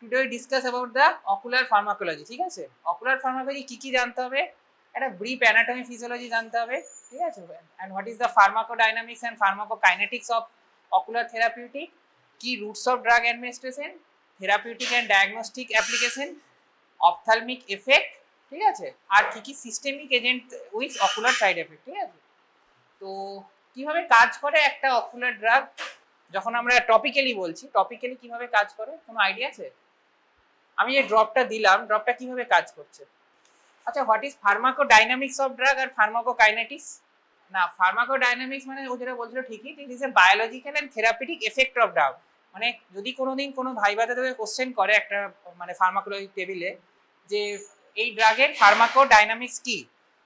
Today we discuss about the ocular pharmacology. ঠিক আছে, ocular pharmacology কি কি জানতে হবে, একটা brief anatomy physiology জানতে হবে, ঠিক আছে, and what is the pharmacodynamics and pharmacokinetics of ocular therapeutic, key routes of drug administration, therapeutic and diagnostic application, ophthalmic effect, ঠিক আছে, আর কি কি systemic agent with ocular side effect, ঠিক আছে। তো কিভাবে কাজ করে একটা ocular drug, যখন আমরা টপিক্যালি বলছি, টপিক্যালি কিভাবে কাজ করে কোনো আইডিয়া আছে? আমি এই ড্রপটা দিলাম, ড্রপটা কিভাবে কাজ করছে? আচ্ছা, what is pharmacodynamics of drug আর ফার্মাকোকাইনেটিক্স? না, ফার্মাকোডাইনামিক্স মানে ও যেটা বলছিল ঠিকই, it is a biological and therapeutic effect of drug. মানে যদি কোনোদিন কোনো ভাইবাতে তোকে কোশ্চেন করে একটা মানে ফার্মাকোলজি টেবিলে যে এই ড্রাগের ফার্মাকোডাইনামিক্স কি,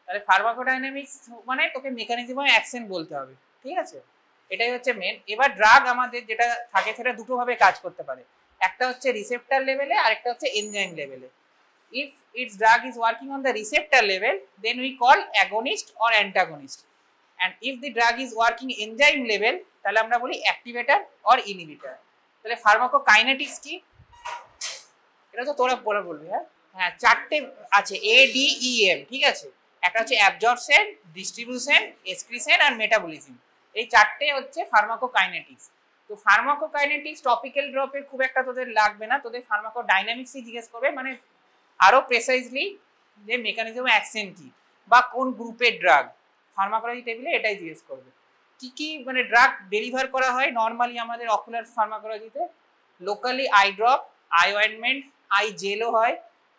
তাহলে ফার্মাকোডাইনামিক্স মানে তোকে মেকানিজম অফ অ্যাকশন বলতে হবে, ঠিক আছে, এটাই হচ্ছে মেন। এবার ড্রাগ আমাদের যেটা থাকে সেটা দুটোভাবে কাজ করতে পারে, একটা হচ্ছে রিসেপ্টর লেভেলে আর একটা হচ্ছে এনজাইম লেভেলে। If its drug is working on the receptor level, then we call agonist or antagonist, and if the drug is working enzyme level, তাহলে আমরা বলি activator or inhibitor। তাহলে ফার্মাকোকাইনেটিক্স কি, এটা তো তোরা বলবি। হ্যাঁ, চারটে আছে, ADEM, ঠিক আছে। একটা হচ্ছে অ্যাবজর্পশন, ডিস্ট্রিবিউশন, এক্সক্রিশন আর মেটাবলিজম। এই চারটে হচ্ছে ফার্মাকোকাইনেটিক্স। তো ফার্মাকোকাইনেটিক্স টপিক্যাল ড্রপে খুব একটা তোদের লাগবে না, তোদের ফার্মাকোডাইনামিক্সই জিজ্ঞেস করবে, মানে আরো প্রেসাইজলি যে মেকানিজম অ্যাকশন কি বা কোন গ্রুপের ড্রাগ, ফার্মাকোলজি টেবিলে এটাই জিজ্ঞেস করবে। কি কি মানে ড্রাগ ডেলিভার করা হয় নর্মালি আমাদের অকুলার ফার্মাকোলজিতে? Locally eye drop, eye ointment, eye জেলও হয়,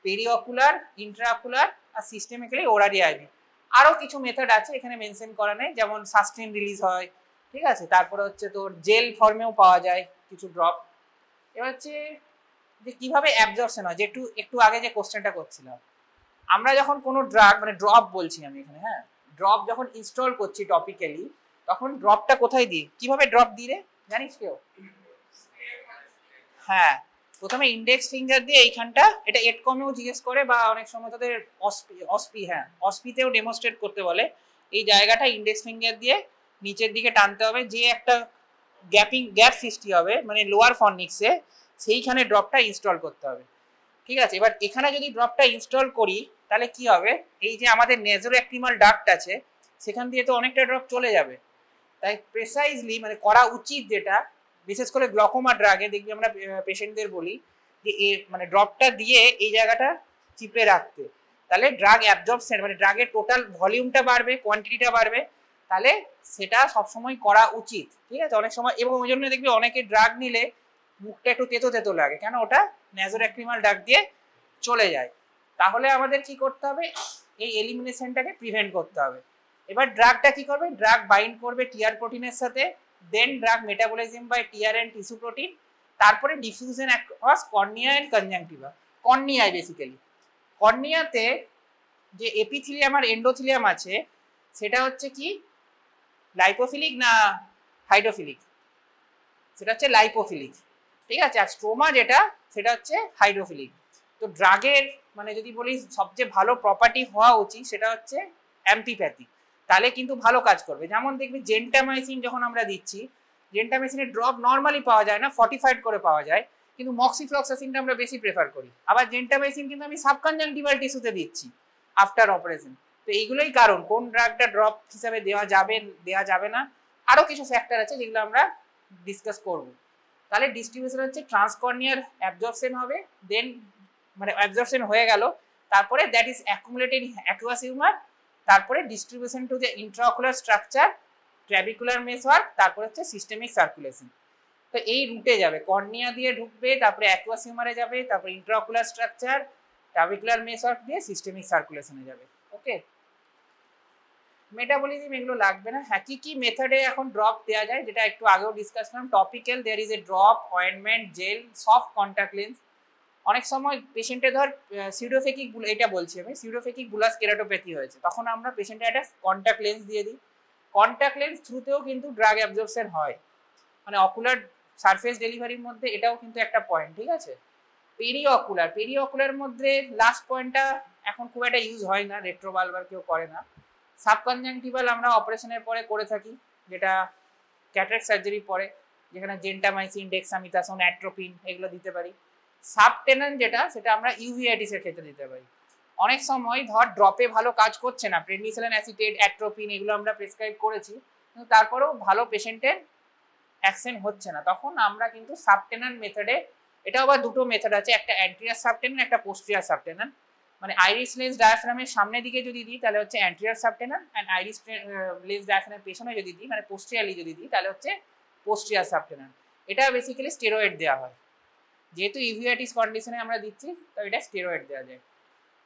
পেরিঅকুলার, ইন্ট্রাঅকুলার আর সিস্টেমিক্যালি ওরালি আইভি। আরও কিছু মেথড আছে এখানে মেনশন করা নেই, যেমন সাস্টেন রিলিজ হয়, ঠিক আছে, তারপরে হচ্ছে তোর জেল ফর্মেও পাওয়া যায় কিছু ড্রপ। এবার হচ্ছে যে কিভাবে অ্যাবজর্পশন হয়, যে একটু আগে যে কোশ্চেনটা করছিলাম, আমরা যখন কোনো ড্রাগ মানে ড্রপ বলছি আমি এখানে, হ্যাঁ, ড্রপ যখন ইনস্টল করছি টপিক্যালি, তখন ড্রপটা কোথায় দিই, কিভাবে ড্রপ দিই রে জানিস কেউ? হ্যাঁ, প্রথমে ইন্ডেক্স ফিঙ্গার দিয়ে এইখানটা, এটা এটকমেও জিজ্ঞেস করে বা অনেক সময় তাদের অসপি, হ্যাঁ অসপিতেও ডেমনস্ট্রেট করতে বলে। এই জায়গাটা ইন্ডেক্স ফিঙ্গার দিয়ে নিচের দিকে টানতে হবে, যে একটা গ্যাপ সৃষ্টি হবে মানে লোয়ার ফর্নিক্সে, সেইখানে ড্রপটা ইনস্টল করতে হবে, ঠিক আছে। এবার এখানে যদি ড্রপটা ইনস্টল করি তাহলে কি হবে, এই যে আমাদের নেজোরেক্টিমাল ডাক্ট আছে সেখান দিয়ে তো অনেকটা ড্রপ চলে যাবে, তাই প্রেসাইজলি মানে করা উচিত যেটা, বিশেষ করে গ্লকোমা ড্রাগে দেখবি আমরা পেশেন্টদের বলি যে মানে ড্রপটা দিয়ে এই জায়গাটা চিপে রাখতে, তাহলে ড্রাগ অ্যাবজর্পশন মানে ড্রাগের টোটাল ভলিউমটা বাড়বে, কোয়ান্টিটিটা বাড়বে, তাহলে সেটা সবসময় করা উচিত, ঠিক আছে। অনেক সময় এবং ওই জন্য দেখবি অনেকে ড্রাগ নিলে মুখটা একটু তেতো তেতো লাগে, কেন, ওটা নেজোরেক্টিমাল ডাক্ট দিয়ে চলে যায়। তাহলে আমাদের কি করতে হবে, এই এলিমিনেশনটাকে প্রিভেন্ট করতে হবে। এবার ড্রাগটা কি করবে, ড্রাগ বাইন্ড করবে টিআর প্রোটিনের সাথে, then drug metabolism by tear and tissue protein, তারপরে diffusion across cornea and conjunctiva. কর্নিয়ায় বেসিক্যালি, কর্নিয়াতে যে এপিথিলিয়াম আর এন্ডোথিলিয়াম আছে সেটা হচ্ছে কি লাইপোফিলিক না হাইড্রোফিলিক, সেটা হচ্ছে লাইপোফিলিক, ঠিক আছে। আর স্ট্রোমা যেটা সেটা হচ্ছে হাইড্রোফিলিক। তো ড্রাগের মানে যদি বলি সবচেয়ে ভালো প্রপার্টি হওয়া উচিত সেটা হচ্ছে অ্যাম্পিপ্যাথি, তাহলে কিন্তু ভালো কাজ করবে। যেমন দেখবি জেন্টামাইসিন যখন আমরা দিচ্ছি, জেন্টামাইসিনের ড্রপ নর্মালি পাওয়া যায় না, ফর্টিফাইড করে পাওয়া যায়, কিন্তু মক্সিফ্লক্সাসিনটা আমরা বেশি প্রেফার করি। আবার জেন্টামাইসিন কিন্তু আমি সাবকনজাংটিভাল টিস্যুতে দিচ্ছি আফটার অপারেশন। তো এইগুলোই কারণ কোন ড্রাগটা ড্রপ হিসাবে দেওয়া যাবে না। আরও কিছু ফ্যাক্টর আছে যেগুলো আমরা ডিসকাস করব। তাহলে ডিস্ট্রিবিউশন হচ্ছে ট্রান্সকর্নিয়ার অ্যাবজর্পশন হবে, দেন মানে অ্যাবজর্পশন হয়ে গেল, তারপরে that is accumulated aqueous humour, তারপরে distribution to the intraocular structure, trabecular meshwork, তারপরে হচ্ছে সিস্টেমিক সার্কুলেশন। তো এই রুটে যাবে, কর্নিয়া দিয়ে ঢুকবে, তারপরে অ্যাকুয়াস হিউমারে যাবে, তারপরে ইন্ট্রাঅকুলার স্ট্রাকচার, ট্র্যাবিকুলার মেসওয়ার্ক দিয়ে সিস্টেমিক সার্কুলেশনে যাবে। ওকে, মেটাবলিজম এগুলো লাগবে না। হ্যাঁ, কি কি মেথডে এখন ড্রপ দেওয়া যায় যেটা একটু আগেও ডিসকাস করলাম, topical there is a drop, ointment, gel, soft contact lens. অনেক সময় পেশেন্টে ধর সিউডোফেকিক, এটা বলছি আমি, সিউডোফেকিক বুলাস কেরাটোপ্যাথি হয়েছে, তখন আমরা পেশেন্টে একটা কন্ট্যাক্ট লেন্স দিয়ে দিই। কন্ট্যাক্ট লেন্স থ্রুতেও কিন্তু ড্রাগ অ্যাবজর্পশন হয়, মানে অকুলার সারফেস ডেলিভারির মধ্যে এটাও কিন্তু একটা পয়েন্ট, ঠিক আছে। পেরিঅকুলার মধ্যে লাস্ট পয়েন্টটা এখন খুব একটা ইউজ হয় না, রেট্রোভালভার কেউ করে না। সাবকনজাংটিভাল আমরা অপারেশনের পরে করে থাকি, যেটা ক্যাটারাক্ট সার্জারি পরে, যেখানে জেন্টামাইসিন, ডেক্সামিথাসোন, অ্যাট্রোপিন এগুলো দিতে পারি। সাবটেনান যেটা সেটা আমরা ইউভিআইটিস এর ক্ষেত্রে দিতে পারি। অনেক সময় ধর ড্রপে ভালো কাজ করছে না, প্রেডনিসোলিন অ্যাসিটেট, অ্যাট্রোপিন এগুলো আমরা প্রেসক্রাইব করেছি, কিন্তু তারপরেও ভালো পেশেন্টের অ্যাকশন হচ্ছে না, তখন আমরা কিন্তু সাবটেনান মেথডে, এটা আবার দুটো মেথড আছে, একটা অ্যান্টেরিয়র সাবটেনান, একটা পোস্টেরিয়র সাবটেনান। মানে আইরিস লেন্স ডায়াফ্রামের সামনের দিকে যদি দিই তাহলে হচ্ছে অ্যান্টেরিয়র সাবটেনান, অ্যান্ড আইরিস লেন্স ডায়াফ্রামের পেছনে যদি দিই মানে পোস্টেরিয়রলি যদি দিই তাহলে হচ্ছে পোস্টেরিয়র সাবটেনান। এটা বেসিক্যালি স্টেরয়েড দেওয়া হয়, যেহেতু ইউভিআইটিস কন্ডিশনে আমরা দিচ্ছি তো এটা স্টেরয়েড দেওয়া যায়।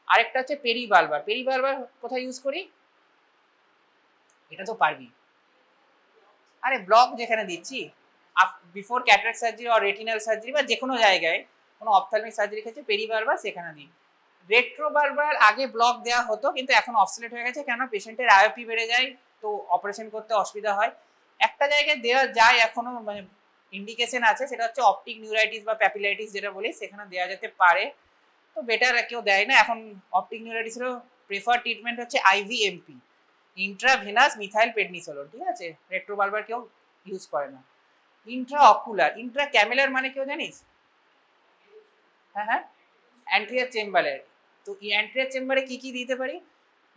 আরেকটা হচ্ছে পেরিবালবার। পেরিবালবার কোথায় ইউজ করি? এটা তো পারবি, আরে ব্লক যেখানে দিচ্ছি before cataract surgery or retinal surgery বা যে কোনো জায়গায় কোনো অপথ্যালমিক সার্জারি ক্ষেত্রে পেরিবালবার সেখানে দিই। রেট্রোবালবার আগে ব্লক দেওয়া হতো কিন্তু এখন অবসলেট হয়ে গেছে, কেন পেশেন্টের আইওপি বেড়ে যায় তো অপারেশন করতে অসুবিধা হয়। একটা জায়গায় দেওয়া যায় এখনো, মানে ইন্ডিকেশন আছে, সেটা হচ্ছে অপটিক নিউরাইটিস বা প্যাপিলাইটিস যেটা বলি, সেখানে দেওয়া যেতে পারে, তো বেটার কেউ দেয় না এখন। অপটিক নিউরাইটিসেরও প্রেফার ট্রিটমেন্ট হচ্ছে আইভিএমপি, ইন্ট্রাভেনাস মিথাইল প্রেডনিসোলোন, ঠিক আছে, রেট্রোবালবার কেউ ইউজ করে না। ইন্ট্রা অকুলার, ইন্ট্রা ক্যামেলার মানে কেউ জানিস? হ্যাঁ হ্যাঁ, অ্যান্টেরিয়র চেম্বারে। তো এই অ্যান্টেরিয়র চেম্বারে কি কি দিতে পারি?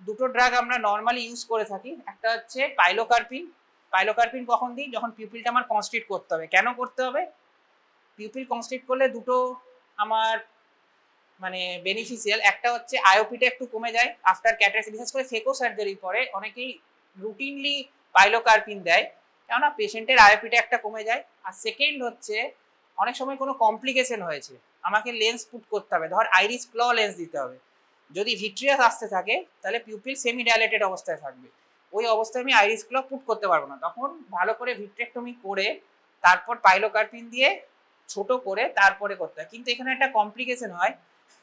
দুটো ড্রাগ আমরা নর্মালি ইউজ করে থাকি, একটা হচ্ছে পাইলোকার্পিন। পাইলোকার্পিন কখন দিই? যখন পিউপিলটা আমার কনস্ট্রিক্ট করতে হবে। কেন করতে হবে? পিউপিল কনস্ট্রিক্ট করলে দুটো আমার মানে বেনিফিশিয়াল, একটা হচ্ছে আইওপিটা একটু কমে যায় আফটার ক্যাটারাক্ট, বিশেষ করে ফেকো সার্জারির পরে অনেকেই রুটিনলি পাইলোকার্পিন দেয়, কেননা পেশেন্টের আইওপিটা একটা কমে যায়। আর সেকেন্ড হচ্ছে অনেক সময় কোনো কমপ্লিকেশন হয়েছে, আমাকে লেন্স পুট করতে হবে, ধর আইরিস ক্ল লেন্স দিতে হবে, যদি ভিট্রিয়াস আসতে থাকে তাহলে পিউপিল সেমি ডাইলেটেড অবস্থায় থাকবে, ওই অবস্থায় আমি আইরিস ক্ল পুট করতে পারবো না, তখন ভালো করে ভিট্রেক্টমি করে তারপর পাইলোকার্পিন দিয়ে ছোট করে তারপরে করতে হয়। কিন্তু এখানে একটা কমপ্লিকেশন হয়,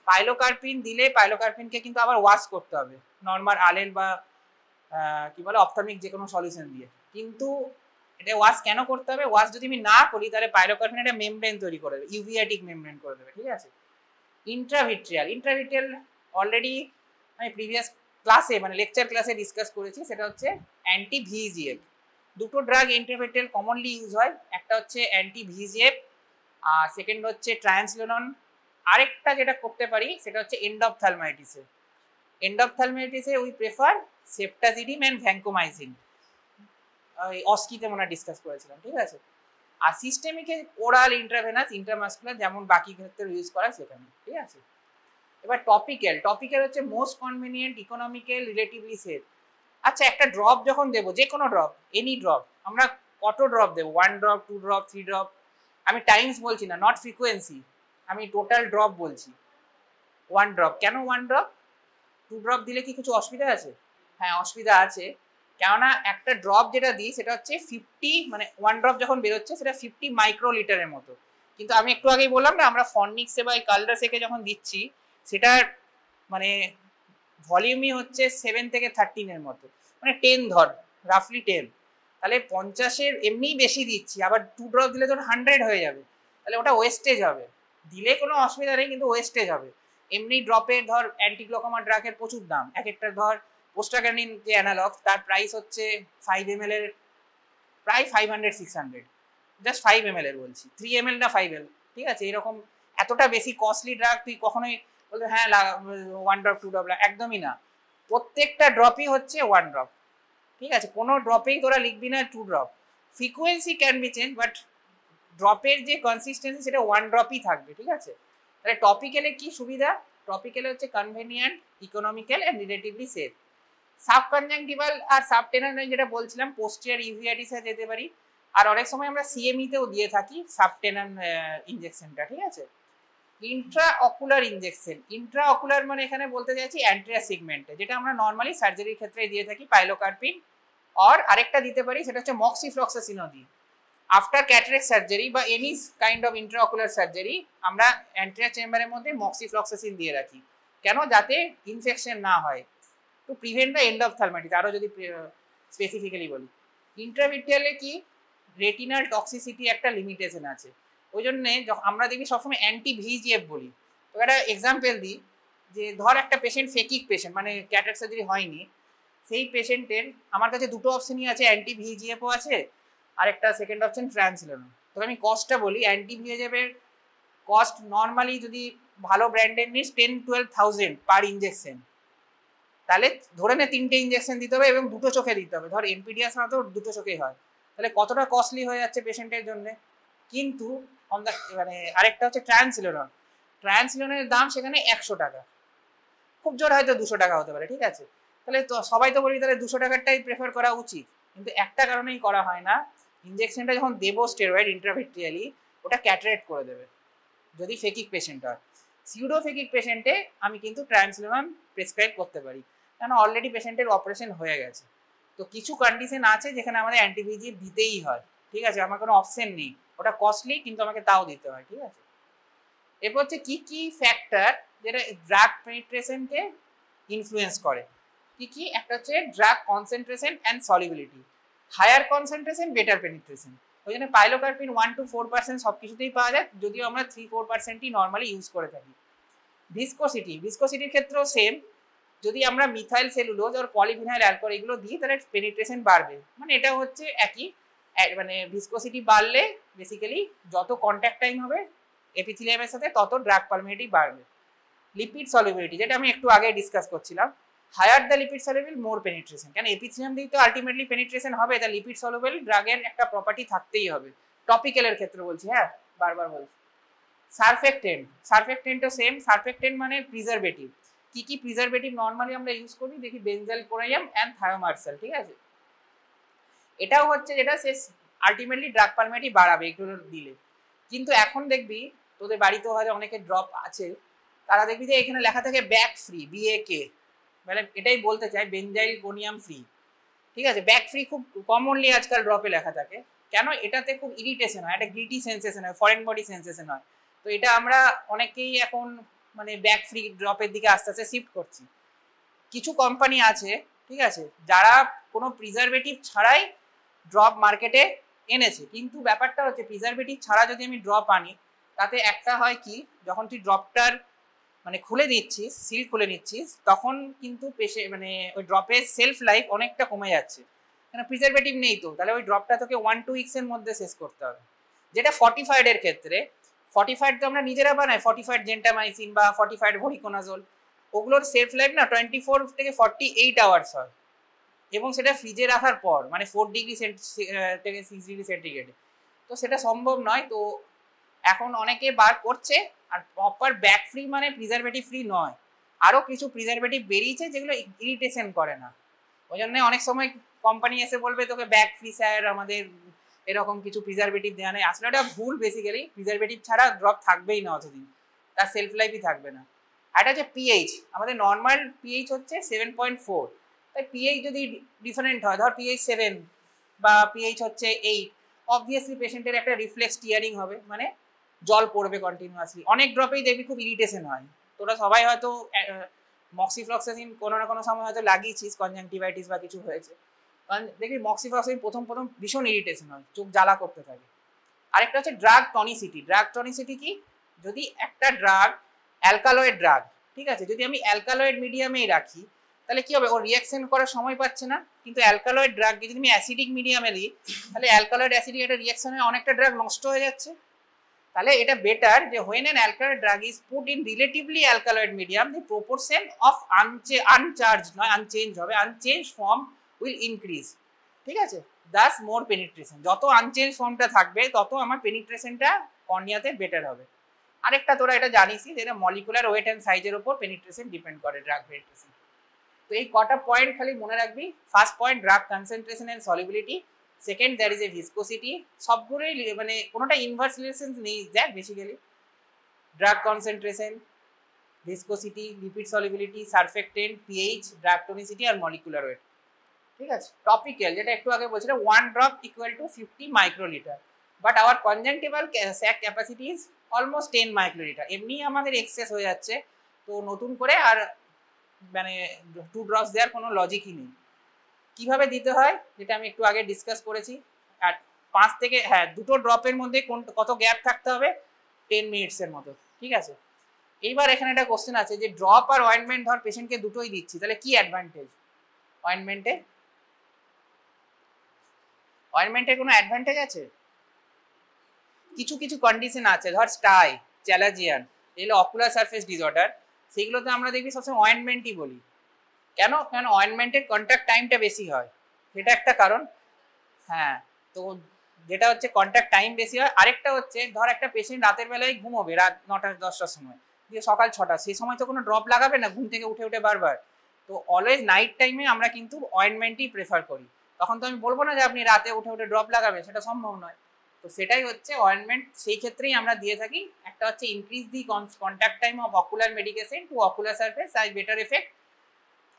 পাইলোকার্পিন দিলে পাইলোকার্পিনকে কিন্তু আবার ওয়াশ করতে হবে নর্মাল আলেল বা কি বলে অপথ্যালমিক যে কোনো সলিউশন দিয়ে, কিন্তু এটা ওয়াশ কেন করতে হবে? ওয়াশ যদি আমি না করি তাহলে পাইলোকার্পিন একটা মেমব্রেন তৈরি করে দেবে, ইউভিআইটিক মেমব্রেন করে দেবে, ঠিক আছে। ইন্ট্রাভিট্রিয়াল, ইন্ট্রাভিট্রিয়াল অলরেডি আমি প্রিভিয়াস ক্লাসে মানে লেকচার ক্লাসে ডিসকাস করেছি, সেটা হচ্ছে অ্যান্টি ভিজিএফ। দুটো ড্রাগ ইন্ট্রাভিট্রিয়াল কমনলি ইউজ হয়, একটা হচ্ছে অ্যান্টি ভিজিএফ আর সেকেন্ড হচ্ছে ট্রায়ান্সলোনন। আরেকটা যেটা করতে পারি সেটা হচ্ছে এন্ডোপথ্যালমাইটিসে। এন্ডোপথ্যালমাইটিসে উই প্রেফার সেপ্টাজিডিম অ্যান্ড ভ্যাঙ্কোমাইসিন, ওই অস্কিতে মনে ডিসকাস করেছিলাম, ঠিক আছে। আর সিস্টেমিকে ওরাল, ইন্ট্রাভেনাস, ইন্ট্রামাসকুলার যেমন বাকি ক্ষেত্রে ইউজ করা সেখানে, ঠিক আছে। এবার টপিক্যাল, টপিক্যাল হচ্ছে most convenient, economical, relatively safe. আচ্ছা, একটা ড্রপ যখন দেবো, যে কোনো ড্রপ, এনি ড্রপ, আমরা কত ড্রপ দেবো? 1 ড্রপ, 2 ড্রপ, 3 ড্রপ? আমি টাইমস বলছি না, নট ফ্রিকোয়েন্সি, আমি টোটাল ড্রপ বলছি। 1 ড্রপ, কেন 1 ড্রপ? 2 ড্রপ দিলে কি কিছু অসুবিধা আছে? হ্যাঁ অসুবিধা আছে, কেননা একটা ড্রপ যেটা দিই সেটা হচ্ছে 50, মানে 1 ড্রপ যখন বেরোচ্ছে সেটা 50 মাইক্রোলিটারের মতো, কিন্তু আমি একটু আগেই বললাম না আমরা ফর্নিক্সে বা কালডাসেকে যখন দিচ্ছি সেটার মানে ভলিউমই হচ্ছে 7 থেকে 13 এর মতো, মানে 10 ধর, রাফলি 10, তাহলে 50-এর এমনিই বেশি দিচ্ছি, আবার 2 ড্রপ দিলে ধর 100 হয়ে যাবে, তাহলে ওটা ওয়েস্টেজ হবে। দিলে কোনো অসুবিধা নেই কিন্তু ওয়েস্টেজ হবে। এমনি ড্রপের ধর অ্যান্টিগ্লোকোমা ড্রাগের প্রচুর দাম, এক একটা ধর পোস্টাগ্যান্ডিন যে অ্যানালগ তার প্রাইস হচ্ছে 5 ml এর প্রায় 500-600, জাস্ট 5 ml এর বলছি, 3 ml না 5 ml, ঠিক আছে। এরকম এতটা বেশি কস্টলি ড্রাগ তুই কখনোই বলবে হ্যাঁ 1 ড্রপ 2 ড্রপ, একদমই না, প্রত্যেকটা ড্রপই হচ্ছে 1 ড্রপ, ঠিক আছে। কোনো ড্রপেই তোরা লিখবি না 2 drop, frequency can be change but ড্রপের যে কনসিস্টেন্সি সেটা 1 ড্রপই থাকবে, ঠিক আছে। তাহলে টপিক্যালে কি সুবিধা? টপিক্যালে হচ্ছে convenient, economical and relatively safe. Subconjunctival আর সাবটেনাল যেটা বলছিলাম পোস্টিয়ার ইউভিআইটিসে যেতে পারি, আর অনেক সময় আমরা সিএমই তেও দিয়ে থাকি সাবটেনাল ইনজেকশনটা, ঠিক আছে। Intra ocular injection, Intra ocular মানে এখানে বলতে চাইছি অ্যান্টেরিয়র সেগমেন্টে, যেটা আমরা নর্মালি সার্জারির ক্ষেত্রে দিয়ে থাকি পাইলোকার্পিন, আর আরেকটা দিতে পারি সেটা হচ্ছে মক্সিফ্লক্সাসিনও দিই। আফটার ক্যাটারাক্ট সার্জারি বা any kind of intraocular surgery আমরা অ্যান্টেরিয়র চেম্বারের মধ্যে মক্সিফ্লক্সাসিন দিয়ে রাখি, কেন? যাতে ইনফেকশন না হয়, টু প্রিভেন্ট দ্য এন্ডোপথ্যালমাইটিস, আরও যদি স্পেসিফিক্যালি বলি। ইন্ট্রাভিট্রিয়ালে কি রেটিনাল টক্সিসিটি একটা লিমিটেশন আছে, ওই জন্যে আমরা দেখি সবসময় অ্যান্টি ভিজিএফ বলি। তো একটা এক্সাম্পল দিই, যে ধর একটা পেশেন্ট ফেকিক পেশেন্ট, মানে ক্যাটারাক্ট সার্জারি হয়নি, সেই পেশেন্টের আমার কাছে দুটো অপশনই আছে, অ্যান্টি ভিজিএফও আছে আর একটা সেকেন্ড অপশন ট্রান্সলোনন। তবে আমি কস্টটা বলি, অ্যান্টি ভিজিএফের কস্ট নর্মালি যদি ভালো ব্র্যান্ডের নিস 10-12,000 পার ইঞ্জেকশন, তাহলে ধরে নে 3টে ইঞ্জেকশন দিতে হবে এবং দুটো চোখে দিতে হবে, ধর এনপিডিএস না তো দুটো চোখেই হয়, তাহলে কতটা কস্টলি হয়ে যাচ্ছে পেশেন্টের জন্য। কিন্তু মানে আরেকটা হচ্ছে ট্রায়ানসিলনের দাম সেখানে 100 টাকা, খুব জোর হয়তো 200 টাকা হতে পারে, ঠিক আছে। তাহলে তো সবাই তো বলি তাহলে 200 টাকারটাই প্রেফার করা উচিত, কিন্তু একটা কারণেই করা হয় না, ইঞ্জেকশনটা যখন দেবো স্টেরয়েড ইন্ট্রাভিট্রিয়ালি, ওটা ক্যাটারেক্ট করে দেবে যদি ফেকিক পেশেন্ট হয়। সিউডো ফেকিক পেশেন্টে আমি কিন্তু ট্রায়ানসিলন প্রেসক্রাইব করতে পারি, কারণ অলরেডি পেশেন্টের অপারেশন হয়ে গেছে। তো কিছু কন্ডিশন আছে যেখানে আমাদের অ্যান্টিভিজি দিতেই হয়, ঠিক আছে, আমার কোনো অপশন নেই, ওটা কস্টলি কিন্তু আমাকে তাও দিতে হয়, ঠিক আছে। এরপর হচ্ছে কি কি ফ্যাক্টর যেটা ড্রাগ পেনিট্রেশনকে ইনফ্লুয়েন্স করে, কি কি, একটা হচ্ছে drug concentration and solubility, higher concentration better penetration, ওই জন্য পাইলোকার্পিন 1-4% সব কিছুতেই পাওয়া যায়, যদিও আমরা 3-4%ই নর্মালি ইউজ করে থাকি। ভিসকোসিটির ক্ষেত্রেও সেম, যদি আমরা মিথাইল সেলুলোজ আর পলিভিনাইল অ্যালকোহল এগুলো দিই তাহলে পেনিট্রেশন বাড়বে, মানে এটা হচ্ছে একই, মানে ভিসকোসিটি বাড়লে বেসিক্যালি যত কন্ট্যাক্ট টাইম হবে এপিথেলিয়ামের সাথে তত ড্রাগ পারমিটিভিটি বাড়বে। লিপিড সলিবিলিটি যেটা আমি একটু আগে ডিসকাস করছিলাম, higher the lipid soluble more penetration, কারণ এপিথেলিয়াম দিয়ে তো আলটিমেটলি পেনিট্রেশন হবে, তাই লিপিড সলিবল ড্রাগের একটা প্রপার্টি থাকতেই হবে, টপিক্যালের ক্ষেত্রে বলছি, হ্যাঁ বারবার বলছি। সারফেক্টেন্টও সেম, সারফেক্টেন্ট মানে প্রিজারভেটিভ, কি কি প্রিজারভেটিভ নর্মালি আমরা ইউজ করি দেখি, বেনজাইল কোরাইয়াম অ্যান্ড থায়োমার্সাল, ঠিক আছে। এটাও হচ্ছে যেটা সে আলটিমেটলি ড্রাগ পারমিটিভিটি বাড়াবে এগুলো দিলে, কিন্তু এখন দেখবি তোদের বাড়িতেও হয়তো অনেকে ড্রপ আছে, তারা দেখবি যে এখানে লেখা থাকে ব্যাক ফ্রি, BAK, মানে এটাই বলতে চাই বেনজাইল কোনিয়াম ফ্রি, ঠিক আছে। ব্যাক ফ্রি খুব কমনলি আজকাল ড্রপে লেখা থাকে, কেন, এটাতে খুব ইরিটেশন হয়, একটা গ্রিটি সেন্সেশন হয়, ফরেন বডি সেন্সেশন হয়, তো এটা আমরা অনেকেই এখন মানে ব্যাক ফ্রি ড্রপের দিকে আস্তে আস্তে শিফট করছি। কিছু কোম্পানি আছে, ঠিক আছে, যারা কোনো প্রিজারভেটিভ ছাড়াই ড্রপ মার্কেটে এনেছে, কিন্তু ব্যাপারটা হচ্ছে প্রিজারভেটিভ ছাড়া যদি আমি ড্রপ আনি তাতে একটা হয় কি, যখন তুই ড্রপটার মানে খুলে দিচ্ছিস, সিল খুলে নিচ্ছিস, তখন কিন্তু মানে ওই ড্রপের সেলফ লাইফ অনেকটা কমে যাচ্ছে, কেন প্রিজারভেটিভ নেই তো, তাহলে ওই ড্রপটা তোকে 1-2 weeks এর মধ্যে শেষ করতে হবে। যেটা ফর্টিফাইড এর ক্ষেত্রে, ফর্টিফাইড তো আমরা নিজেরা বানাই, ফর্টিফাইড জেন্টামাইসিন বা ফর্টিফাইড ভরিকোনাজোল, ওগুলোর সেলফ লাইফ না 24 থেকে 48 আওয়ার্স হয়, এবং সেটা ফ্রিজে রাখার পর মানে 4 ডিগ্রি থেকে 6 ডিগ্রি সেন্টিগ্রেডে, তো সেটা সম্ভব নয়। তো এখন অনেকে বার করছে, আর প্রপার ব্যাক ফ্রি মানে প্রিজারভেটিভ ফ্রি নয়, আরও কিছু প্রিজারভেটিভ বেরিয়েছে যেগুলো ইরিটেশন করে না, ওই জন্য অনেক সময় কোম্পানি এসে বলবে তোকে ব্যাক ফ্রি স্যার আমাদের এরকম কিছু প্রিজারভেটিভ দেওয়া নেই, আসলে এটা ভুল, বেসিক্যালি প্রিজারভেটিভ ছাড়া ড্রপ থাকবেই না অতদিন, তার সেলফ লাইফই থাকবে না। আর এটা হচ্ছে পিএইচ, আমাদের নর্মাল পিএইচ হচ্ছে 7.4, তাই পিএইচ যদি ডিফারেন্ট হয়, ধর পিএইচ 7 বা পিএইচ হচ্ছে 8, অবভিয়াসলি পেশেন্টের একটা রিফ্লেক্স টিয়ারিং হবে, মানে জল পড়বে কন্টিনিউয়াসলি, অনেক ড্রপেই দেখবি খুব ইরিটেশন হয়, তোরা সবাই হয়তো মক্সিফ্লক্সাসিন কোনো না কোনো সময় হয়তো লাগিয়েছিস, কনজাংটিভাইটিস বা কিছু হয়েছে, কারণ দেখবি মক্সিফ্লক্সাসিন প্রথম ভীষণ ইরিটেশন হয়, চোখ জ্বালা করতে থাকে। আরেকটা হচ্ছে ড্রাগ টনিসিটি, ড্রাগ টনিসিটি কি, যদি একটা ড্রাগ অ্যালকালয়েড ড্রাগ, ঠিক আছে, যদি আমি অ্যালকালয়েড মিডিয়ামেই রাখি তাহলে কি হবে, ও রিঅ্যাকশন করার সময় পাচ্ছে না, কিন্তু অ্যালকালয়েড ড্রাগকে যদি আমি অ্যাসিডিক মিডিয়ামে দিই তাহলে অ্যালকালয়েড অ্যাসিডিক একটা রিঅ্যাকশন হয়ে অনেকটা ড্রাগ নষ্ট হয়ে যাচ্ছে, তাহলে এটা বেটার যে when an alkaloid drug is put in relatively alkaloid medium the proportion of uncharged নয় unchanged হবে, unchanged form will increase, ঠিক আছে, thus more penetration, যত unchanged ফর্মটা থাকবে তত আমার পেনিট্রেশনটা কর্নিয়াতে বেটার হবে। আরেকটা তোরা এটা জানিসই যেটা মলিকুলার ওয়েট অ্যান্ড সাইজের উপর পেনিট্রেশন ডিপেন্ড করে ড্রাগ পেনিট্রেশন। তো এই কটা পয়েন্ট খালি মনে রাখবি, first point drug concentration and solubility, second there is a viscosity, সবগুলোই মানে কোনোটা ইনভার্স রিলেশন নেই, দেখ basically drug concentration, viscosity, lipid solubility, surfactant, pH, drug tonicity আর মলিকুলার ওয়েট, ঠিক আছে। টপিক্যাল যেটা একটু আগে বলছিলাম 1 drop equal to 50 microlitre, but our conjunctival sac capacity is almost 10 microlitre, এমনি আমাদের এক্সেস হয়ে যাচ্ছে, তো নতুন করে আর মানে 2 ড্রপস দেওয়ার কোনো লজিকই নেই। কিভাবে দিতে হয় যেটা আমি একটু আগে ডিসকাস করেছি, আর 5 থেকে দুটো ড্রপের মধ্যে কত গ্যাপ থাকতে হবে, 10 মিনিটসের মতো, ঠিক আছে। এইবার এখানে একটা কোশ্চেন আছে যে ড্রপ আর অয়েন্টমেন্ট ধর পেশেন্টকে দুটোই দিচ্ছি, তাহলে কি অ্যাডভান্টেজ অয়েন্টমেন্টে কোনো অ্যাডভান্টেজ আছে, কিছু কিছু কন্ডিশন আছে, ধর স্টাই চ্যালাজিয়ান, এগুলো অকুলার সারফেস ডিসঅর্ডার, সেগুলোতে আমরা দেখবি সবসময় অয়েন্টমেন্টই বলি। কেন? কারণ অয়েন্টমেন্টের কন্ট্যাক্ট টাইমটা বেশি হয়, সেটা একটা কারণ। হ্যাঁ, তো যেটা হচ্ছে কন্ট্যাক্ট টাইম বেশি হয়। আরেকটা হচ্ছে ধর একটা পেশেন্ট রাতের বেলায় ঘুমোবে রাত 9টা-10টার সময়, দিয়ে সকাল 6টা, সেই সময় তো কোনো ড্রপ লাগাবে না ঘুম থেকে উঠে উঠে বারবার। তো অলওয়েজ নাইট টাইমে আমরা কিন্তু অয়েন্টমেন্টই প্রেফার করি। তখন তো আমি বলবো না যে আপনি রাতে উঠে উঠে ড্রপ লাগাবেন, সেটা সম্ভব নয়। তো সেটাই হচ্ছে অয়েন্টমেন্ট, সেই ক্ষেত্রেই আমরা দিয়ে থাকি। একটা হচ্ছে increase the contact time of ocular medication to ocular surface eye better effect.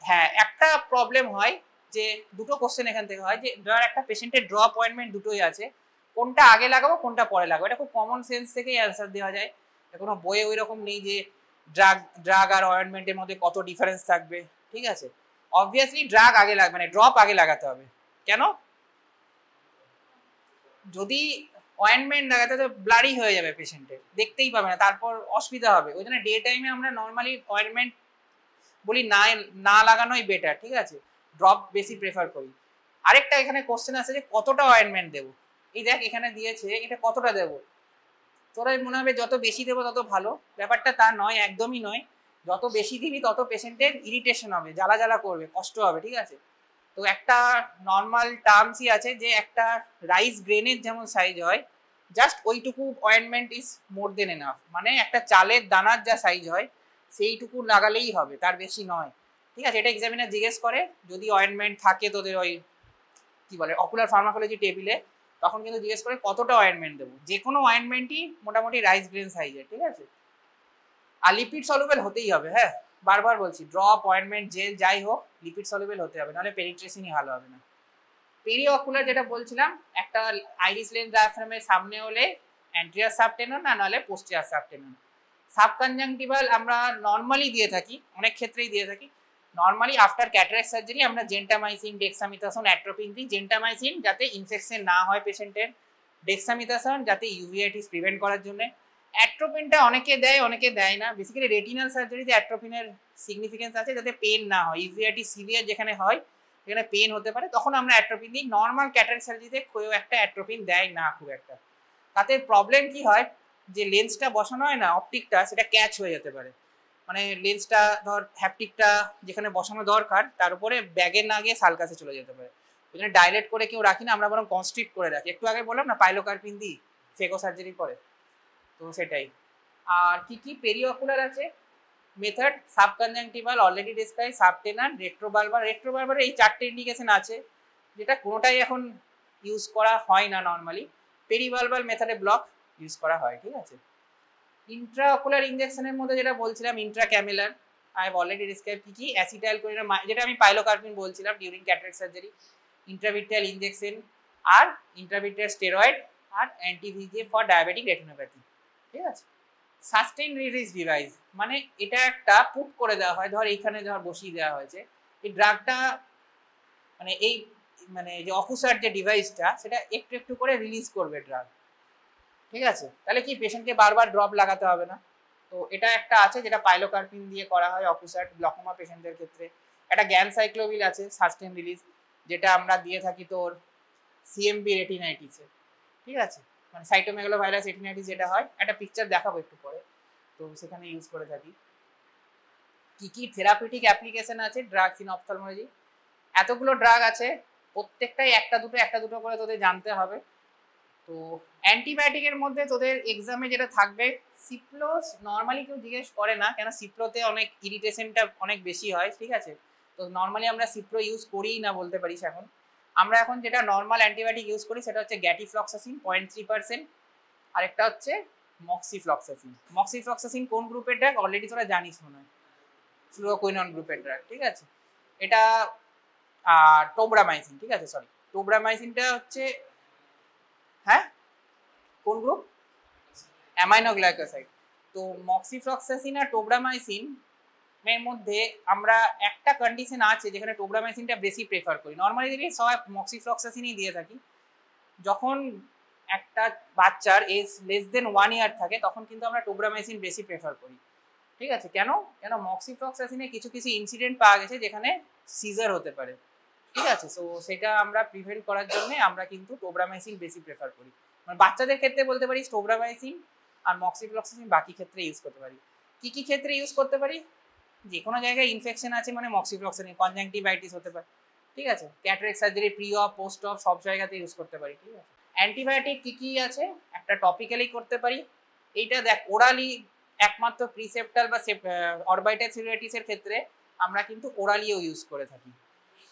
হ্যাঁ, একটা প্রবলেম হয় যে দুটো কোশ্চেন এখান থেকে হয়, যে ধর একটা পেশেন্টের ড্রপ অয়েন্টমেন্ট দুটোই আছে, কোনটা আগে লাগাবো কোনটা পরে লাগাবো, এটা খুব কমন সেন্স থেকেই অ্যান্সার দেওয়া যায়। কোনো বইয়ে ওই রকম নেই যে ড্রাগ আর অয়েন্টমেন্টের মধ্যে কত ডিফারেন্স থাকবে, ঠিক আছে। অবভিয়াসলি ড্রাগ আগে লাগবে, মানে ড্রপ আগে লাগাতে হবে। কেন? যদি অয়েন্টমেন্ট লাগাতে তো ব্লারি হয়ে যাবে পেশেন্টের, দেখতেই পাবে না, তারপর অসুবিধা হবে। ওই জন্য ডে টাইমে আমরা নর্মালি অয়েন্টমেন্ট বলি না, না লাগানোই বেটার, ঠিক আছে। ড্রপ বেশি প্রেফার করি। আরেকটা এখানে কোশ্চেন আছে যে কতটা অয়েন্টমেন্ট দেবো। এই দেখ এখানে দিয়েছে এটা কতটা দেবো, তোরা মনে হবে যত বেশি দেবো তত ভালো, ব্যাপারটা তা নয়, একদমই নয়। যত বেশি দিবি তত পেশেন্টের ইরিটেশন হবে, জ্বালা জ্বালা করবে, কষ্ট হবে, ঠিক আছে। তো একটা নর্মাল টার্মসই আছে যে একটা রাইস গ্রেনের যেমন সাইজ হয়, জাস্ট ওইটুকু ointment is more than enough, মানে একটা চালের দানার যা সাইজ হয় সেইটুকু লাগালেই হবে, তার বেশি নয়, ঠিক আছে। এটা এক্সামিনার জিজ্ঞেস করে যদি অয়েন্টমেন্ট থাকে তোদের ওই কি বলে অকুলার ফার্মাকোলজি টেবিলে, তখন কিন্তু জিজ্ঞেস করে কতটা অয়েন্টমেন্ট দেবো। যে কোনো অয়েন্টমেন্টই মোটামুটি রাইস গ্রেন সাইজের, ঠিক আছে। আর লিপিড সলুবেল হতেই হবে, হ্যাঁ বারবার বলছি, ড্রপ অয়েন্টমেন্ট জেল যাই হোক লিপিড সলুবেল হতে হবে, নাহলে পেনিট্রেশনই ভালো হবে না। পেরি অকুলার যেটা বলছিলাম, একটা আইরিস লেন্স ডায়াফ্রামের সামনে হলে অ্যান্টেরিয়র সাবটেনন, না নাহলে পোস্টেরিয়র সাবটেনন। সাবকনজাংটিভাল আমরা নর্মালি দিয়ে থাকি, অনেক ক্ষেত্রেই দিয়ে থাকি। নর্মালি আফটার ক্যাটারাক্ট সার্জারি আমরা জেন্টামাইসিন, ডেক্সামিথাসোন, অ্যাট্রোপিন দিই। জেন্টামাইসিন যাতে ইনফেকশন না হয় পেশেন্টের, ডেক্সামিথাসোন যাতে ইউভিআইটিস প্রিভেন্ট করার জন্য। অ্যাট্রোপিনটা অনেকে দেয় অনেকে দেয় না, বেসিক্যালি রেটিনাল সার্জারিতে অ্যাট্রোপিনের সিগনিফিকেন্স আছে যাতে পেন না হয়, ইউভিআইটিস সিভিয়ার যেখানে হয় যেখানে পেন হতে পারে তখন আমরা অ্যাট্রোপিন দিই। নর্মাল ক্যাটারাক্ট সার্জারিতে কেউ একটা অ্যাট্রোপিন দেয় না খুব একটা। তাতে প্রবলেম কি হয়, যে লেন্সটা বসানো হয় না অপটিকটা, সেটা ক্যাচ হয়ে যেতে পারে, মানে লেন্সটা ধর হ্যাপটিকটা যেখানে বসানো দরকার তার উপরে ব্যাগে না গিয়ে সালকাসে চলে যেতে পারে। ওই জন্য ডাইলেট করে কেউ রাখি না, আমরা বরং কনস্ট্রিক্ট করে রাখি। একটু আগে বললাম না পাইলোকার্পিন দিই ফেকো সার্জারি করে, তো সেটাই। আর কি কি পেরিঅকুলার আছে মেথড, সাবকনজাংটিভাল অলরেডি ডিসক্রাইব, সাবটেনান, রেট্রোবালবার। রেট্রোবালবার এই চারটে ইন্ডিকেশন আছে, যেটা কোনোটাই এখন ইউজ করা হয় না নর্মালি। পেরিবালবাল মেথডে ব্লক ইউজ করা হয়, ঠিক আছে। ইন্ট্রাঅকুলার ইনজেকশনের মধ্যে যেটা বলছিলাম intracameral, I have already describe কি কি, অ্যাসিটাইলকোলিন, যেটা আমি পাইলোকার্পিন বলছিলাম during cataract surgery, intravitreal injection, আর ইন্ট্রাভিট্রিয়াল স্টেরয়েড, আর অ্যান্টিভিজিএফ ফর ডায়াবেটিক রেটিনোপ্যাথি, ঠিক আছে। সাস্টেইন রিলিজ ডিভাইস মানে এটা একটা পুট করে দেওয়া হয়, ধর এইখানে ধর বসিয়ে দেওয়া হয়েছে এই ড্রাগটা, মানে এই মানে যে অকুসার যে ডিভাইসটা সেটা একটু একটু করে রিলিজ করবে ড্রাগ, ঠিক আছে। তাহলে কি পেশেন্টকে বারবার ড্রপ লাগাতে হবে না। তো এটা একটা আছে যেটা পাইলোকার্পিন দিয়ে করা হয় অকুসার গ্লকোমা পেশেন্টদের ক্ষেত্রে। একটা গ্যানসাইক্লোভিল আছে সাস্টেইন রিলিজ, যেটা আমরা দিয়ে থাকি তোর সিএমবি রেটিনাইটিসে, ঠিক আছে, মানে সাইটোমেগালোভাইরাস রেটিনাইটিস যেটা হয়, একটা পিকচার দেখাবো একটু পরে, তো সেখানে ইউজ করে থাকি। কি কি থেরাপিউটিক অ্যাপ্লিকেশন আছে ড্রাগস ইন অপথলমোলজি, এতগুলো ড্রাগ আছে, প্রত্যেকটাই একটা দুটো করে তোদের জানতে হবে। তো অ্যান্টিবায়োটিকের মধ্যে তোদের এক্সামে যেটা থাকবে সিপ্লোস, নর্মালি কেউ জিজ্ঞেস করে না কেন সিপ্লোতে অনেক ইরিটেশনটা অনেক বেশি হয়, ঠিক আছে। তো নর্মালি আমরা সিপ্লো ইউজ করিই না বলতে পারিস এখন। আমরা এখন যেটা নর্মাল অ্যান্টিবায়োটিক ইউজ করি সেটা হচ্ছে গ্যাটিফ্লক্সাসিন 0.3%, আর একটা হচ্ছে মক্সিফ্লক্সাসিন। মক্সিফ্লক্সাসিন কোন গ্রুপের ড্রাগ অলরেডি তোরা জানিস মনে হয়, ফ্লুরোকুইনন গ্রুপের ড্রাগ, ঠিক আছে। এটা টোব্রামাইসিন, ঠিক আছে, সরি টোব্রামাইসিনটা হচ্ছে, হ্যাঁ কোন গ্রুপ, অ্যামাইনোগ্লাইকোসাইড। তো মক্সিফ্লক্সাসিন আর টোব্রামাইসিন এর মধ্যে আমরা একটা কন্ডিশন আছে যেখানে টোব্রামাইসিনটা বেশি প্রেফার করি, নর্মালি দেখি সবাই মক্সিফ্লক্সাসিনই দিয়ে থাকি। যখন একটা বাচ্চার এজ লেস দেন 1 ইয়ার থাকে তখন কিন্তু আমরা টোব্রামাইসিন বেশি প্রেফার করি, ঠিক আছে। কেন? কেন মক্সিফ্লক্সাসিনে কিছু কিছু ইনসিডেন্ট পাওয়া গেছে যেখানে সিজার হতে পারে, ঠিক আছে। সো সেটা আমরা প্রিভেন্ট করার জন্য আমরা কিন্তু টোব্রামাইসিন বেশি প্রেফার করি, মানে বাচ্চাদের ক্ষেত্রে বলতে পারি টোব্রামাইসিন, আর মক্সিফ্লক্সাসিন বাকি ক্ষেত্রে ইউজ করতে পারি। কি ক্ষেত্রে ইউজ করতে পারি? যে কোনো জায়গায় ইনফেকশন আছে মানে মক্সিফ্লক্সাসিন, কনজাংটিভাইটিস হতে পারে, ঠিক আছে, cataract surgery pre of post of সব জায়গাতে ইউজ করতে পারি, ঠিক আছে। অ্যান্টিবায়োটিক কি আছে? একটা টপিক্যালি করতে পারি, এইটা দেখ ওরালি একমাত্র প্রিসেপ্টাল বা অরবাইটাল সিলুলাইটিসের ক্ষেত্রে আমরা কিন্তু ওরালিও ইউজ করে থাকি,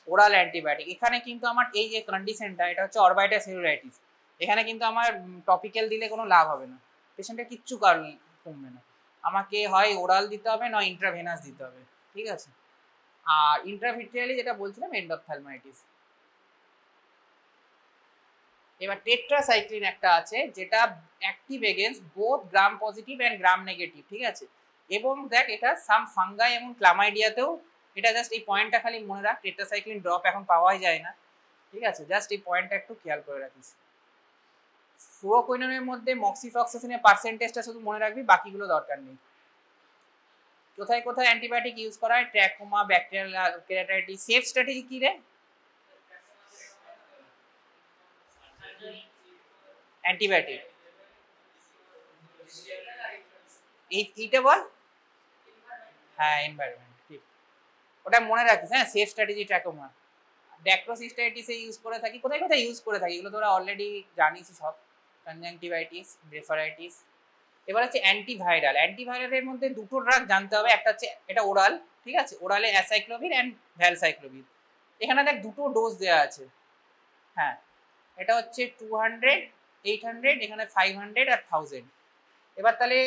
ওরাল অ্যান্টিবায়োটিক। এখানে কিন্তু আমার এই যে কন্ডিশনটা, এটা হচ্ছে অরবাইটাল সেলুলাইটিস, এখানে কিন্তু আমার টপিক্যাল দিলে কোনো লাভ হবে না, পেশেন্টের কিচ্ছু কারণ কমবে না, আমাকে হয় ওরাল দিতে হবে নয় ইন্ট্রাভেনাস দিতে হবে, ঠিক আছে। আর ইন্ট্রাভিট্রিয়ালি যেটা বলছিলাম এন্ডোপথ্যালমাইটিস। এবার টেট্রাসাইক্লিন একটা আছে যেটা active against both gram positive and gram negative, ঠিক আছে। এবং দেখ এটা সাম ফাঙ্গাই এবং ক্লামাইডিয়াতেও, এটা জাস্ট এই পয়েন্টটা খালি মনে রাখ, টেট্রাসাইক্লিন ড্রপ এখন পাওয়াই যায় না, ঠিক আছে, জাস্ট এই পয়েন্টটা একটু খেয়াল করে রাখিস। ফ্লুরোকুইনোনের মধ্যে মক্সিফ্লক্সাসিনের পার্সেন্টেজটা শুধু মনে রাখবি, বাকিগুলো দরকার নেই। কোথায় কোথায় অ্যান্টিবায়োটিক ইউজ করা হয়? ট্র্যাকোমা, ব্যাকটেরিয়াল কেরাটাইটিস। সেফ স্ট্র্যাটেজি কি রে? অ্যান্টিবায়োটিক এইটা বল। হ্যাঁ, এনভায়রনমেন্ট, ঠিক, ওটা মনে রাখিস। হ্যাঁ, সেফ স্ট্র্যাটেজি ট্র্যাকোমা। ড্যাক্রোসিস্টাইটিসে ইউজ করে থাকি, কোথায় কোথায় ইউজ করে থাকি এগুলো তোরা অলরেডি জানিস সব, কনজাংটিভাইটিস, ব্লেফারাইটিস। এবার হচ্ছে অ্যান্টিভাইরাল। অ্যান্টিভাইরালের মধ্যে দুটো ড্রাগ জানতে হবে, একটা হচ্ছে এটা ওরাল, ঠিক আছে, ওরালে অ্যাসাইক্লোভির অ্যান্ড ভ্যালসাইক্লোভির। এখানে দেখ দুটো ডোজ দেওয়া আছে, হ্যাঁ, এটা হচ্ছে 200, 800, এখানে 500 আর 1000। এবার তাহলে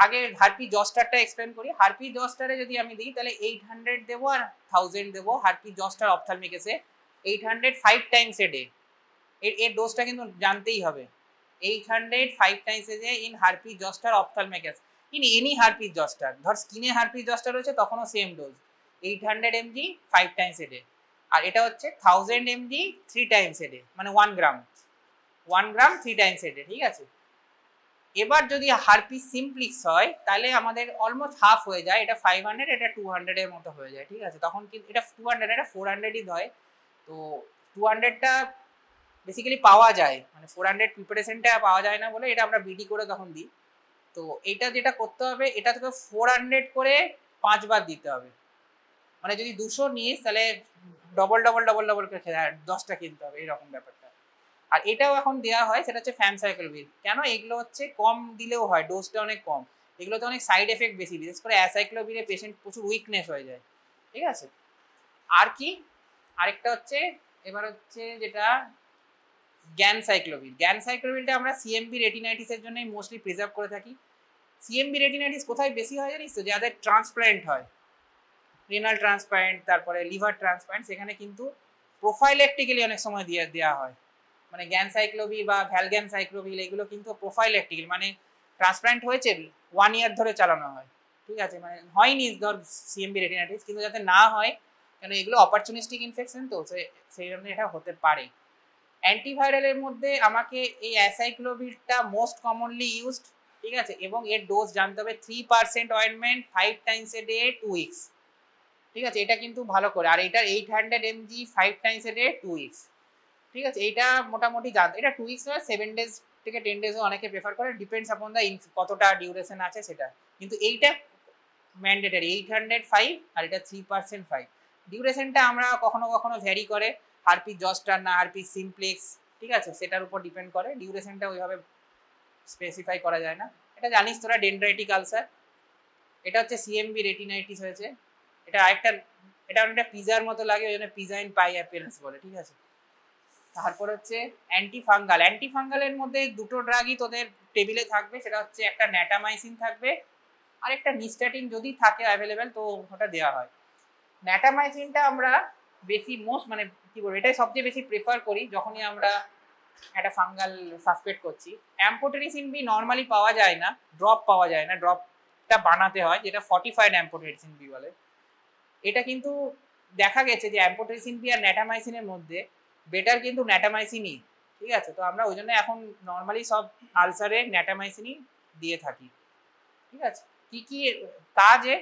আগে হারপি জস্টারটা এক্সপ্লেন করি। হারপি জস্টারে যদি আমি দিই তাহলে 800 দেবো আর 1000 দেবো। হারপি জস্টার অপথ্যালমিকেসে 800 5 টাইমস এ ডে, এর ডোজটা কিন্তু জানতেই হবে। 800 5 times a day in herpes zoster ophthalmicus, in any herpes zoster. ধর স্কিনে হারপি জস্টার রয়েছে তখনও same dose, 800 mg 5 times a day. আর এটা হচ্ছে 1000 mg 3 টাইমস এ ডে, মানে 1 গ্রাম 3 টাইমস এ ডে, ঠিক আছে। এবার যদি হারপিস সিমপ্লিক্স হয় তাহলে আমাদের অলমোস্ট হাফ হয়ে যায়, এটা 500, এটা 200 এর মতো হয়ে যায়, ঠিক আছে। তখন কিন্তু এটা 200, এটা 400ই হয়। তো 200টা বেসিক্যালি পাওয়া যায়, মানে 400 প্রিপারেশনটা পাওয়া যায় না বলে এটা আমরা বিডি করে তখন দিই। তো এটা যেটা করতে হবে, এটা তোকে 400 করে 5 বার দিতে হবে, মানে যদি 200 নিস তাহলে ডবল ডবল ডবল ডবল করে 10টা কিনতে হবে, এরকম ব্যাপারটা। আর এটাও এখন দেওয়া হয়, সেটা হচ্ছে ফ্যানসাইক্লোভির। কেন? এগুলো হচ্ছে কম দিলেও হয়, ডোজটা অনেক কম, এগুলোতে অনেক সাইড এফেক্ট বেশি, বিশেষ করে অ্যাসাইক্লোভিরে পেশেন্ট প্রচুর উইকনেস হয়ে যায়, ঠিক আছে। আর কি, আরেকটা হচ্ছে, এবার হচ্ছে যেটা গ্যানসাইক্লোভিরটা আমরা সিএমবি রেটিনাইটিসের জন্য মোস্টলি প্রিজার্ভ করে থাকি। সিএমবি রেটিনাইটিস কোথায় বেশি হয় জানিস তো? যাদের ট্রান্সপ্ল্যান্ট হয়, রেনাল ট্রান্সপ্ল্যান্ট, তারপরে লিভার ট্রান্সপ্ল্যান্ট, সেখানে কিন্তু প্রোফাইলেকটিক্যালি অনেক সময় দেওয়া হয়, মানে গ্যানসাইক্লোভির বা ভ্যালগ্যানসাইক্লোভির, এগুলো কিন্তু প্রোফাইলেকটিক্যালি, মানে ট্রান্সপ্ল্যান্ট হয়েছে 1 ইয়ার ধরে চালানো হয়, ঠিক আছে, মানে হয়নি ধর সিএমবি রেটিনাইটিস, কিন্তু যাতে না হয়, কেন এগুলো অপরচুনিস্টিক ইনফেকশন, তো সেই জন্য এটা হতে পারে। অ্যান্টিভাইরালের মধ্যে আমাকে এই অ্যাসাইক্লোভিরটা মোস্ট কমনলি ইউজড, ঠিক আছে, এবং এর ডোজ জানতে হবে 3% ointment 5 times a day 2 weeks, ঠিক আছে, এটা কিন্তু ভালো করে। আর এটার 800 mg 5 times a day 2 weeks, ঠিক আছে, এইটা মোটামুটি জানতে, এটা 2 উইকস হয়, 7 ডেজ থেকে 10 ডেজও অনেকে প্রেফার করে, ডিপেন্ডস আপন দ্য কতটা ডিউরেশন আছে সেটা, কিন্তু এইটা ম্যান্ডেটারি 805, আর এটা 3% 5। ডিউরেশনটা আমরা কখনো কখনো ভ্যারি করে, হারপি জস্টার না হারপি সিমপ্লেক্স, ঠিক আছে, সেটার উপর ডিপেন্ড করে, ডিউরেশনটা ওইভাবে স্পেসিফাই করা যায় না। এটা জানিস তোরা, ডেনড্রাইটিক আলসার, এটা হচ্ছে সিএমবি রেটিনাইটিস হয়েছে, এটা আরেকটা, এটা অনেকটা পিজার মতো লাগে, ওই জন্য পিজা ইন পাই অ্যাপিয়ারেন্স বলে, ঠিক আছে। তারপর হচ্ছে অ্যান্টিফাঙ্গালের মধ্যে দুটো ড্রাগই তোদের টেবিলে থাকবে, সেটা হচ্ছে একটা ন্যাটামাইসিন থাকবে, আর একটা নিস্টাটিন যদি থাকে অ্যাভেলেবেল তো ওটা দেওয়া হয়। ন্যাটামাইসিনটা আমরা বেশি মানে কি বলবো, এটাই সবচেয়ে বেশি প্রেফার করি যখনই আমরা একটা ফাঙ্গাল সাসপেক্ট করছি। অ্যাম্পোটেরিসিন বি নর্মালি পাওয়া যায় না, ড্রপ পাওয়া যায় না, ড্রপটা বানাতে হয়, যেটা ফর্টিফাইড অ্যাম্পোটেরিসিন বি বলে। এটা কিন্তু দেখা গেছে যে অ্যাম্পোটেরিসিন বি আর ন্যাটামাইসিনের মধ্যে বেটার কিন্তু ন্যাটামাইসিনই, ঠিক আছে। তো আমরা ওই জন্য এখন নর্মালি সব আলসারে ন্যাটামাইসিনই দিয়ে থাকি, ঠিক আছে। কি কাজে?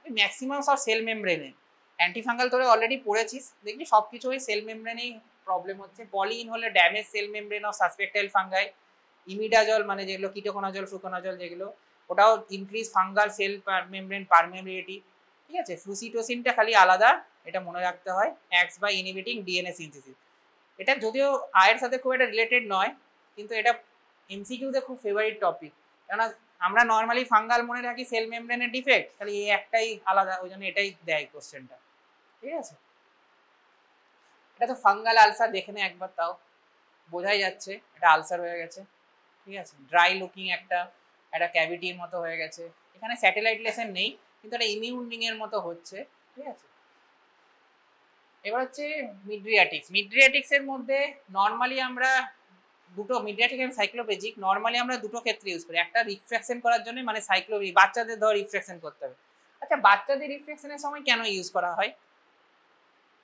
ম্যাক্সিমাম সব সেল মেমব্রেনে। অ্যান্টিফাঙ্গাল তোরা অলরেডি পড়েছিস, দেখবি সব কিছু ওই সেল মেমব্রেনেই প্রবলেম হচ্ছে। পলিইন হলে damage cell membrane of susceptible fungi, imidazole মানে যেগুলো কিটোকোনাজল ফ্লুকোনাজল যেগুলো, ওটাও increase fungal cell membrane permeability. ঠিক আছে, ফ্লুসিটোসিনটা খালি আলাদা, এটা মনে রাখতে হয়, acts by inhibiting DNA synthesis. এটা যদিও আয়ের সাথে খুব একটা রিলেটেড নয়, কিন্তু এটা এমসিকিউতে খুব ফেভারিট টপিক, কেননা আমরা নর্মালি ফাঙ্গাল মনে রাখি সেল মেমব্রেনের ডিফেক্ট, খালি এই একটাই আলাদা, ওই জন্য এটাই দেয় কোশ্চেনটা। ঠিক আছে, এটা তো ফাঙ্গাল আলসার, দেখে নে একবার, তাও বোঝাই যাচ্ছে এটা আলসার হয়ে গেছে। ঠিক আছে, ড্রাই লুকিং একটা ক্যাভিটির মতো হয়ে গেছে, এখানে স্যাটেলাইট লেশন নেই কিন্তু এটা ইমিউনিং এর মতো হচ্ছে। ঠিক আছে, এবার হচ্ছে মিড্রিয়াটিক্স এর মধ্যে নর্মালি আমরা দুটো, মিড্রিয়াটিক এবং সাইক্লোপেজিক, নর্মালি আমরা দুটো ক্ষেত্রে ইউজ করি, একটা রিফ্র্যাকশন করার জন্য, মানে সাইক্লোপেজিক বাচ্চাদের ধর রিফ্র্যাকশন করতে হবে। আচ্ছা, বাচ্চাদের রিফ্র্যাকশনের সময় কেন ইউজ করা হয়?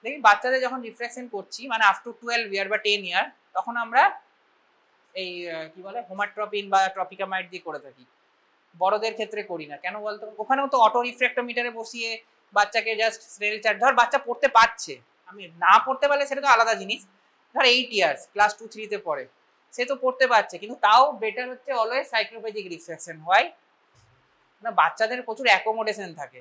দেখি, বাচ্চাদের যখন রিফ্র্যাকশন করছি মানে আপ টু 12 ইয়ার বা 10 ইয়ার, তখন আমরা এই কি বলে হোমাট্রপিন বা ট্রপিকামাইড দিয়ে করে থাকি, বড়দের ক্ষেত্রে করি না। কেন বলতো? ওখানেও তো অটো রিফ্র্যাক্টোমিটারে বসিয়ে বাচ্চাকে জাস্ট স্নেল চার্ট, ধর বাচ্চা পড়তে পারছে, আমি না পড়তে পারলে সেটা তো আলাদা জিনিস, ধর 8 ইয়ার্স ক্লাস 2-3 তে পড়ে, সে তো পড়তে পারছে, কিন্তু তাও বেটার হচ্ছে অলওয়েজ সাইক্লোপেজিক রিফ্র্যাকশন হয় না, বাচ্চাদের প্রচুর অ্যাকোমোডেশন থাকে।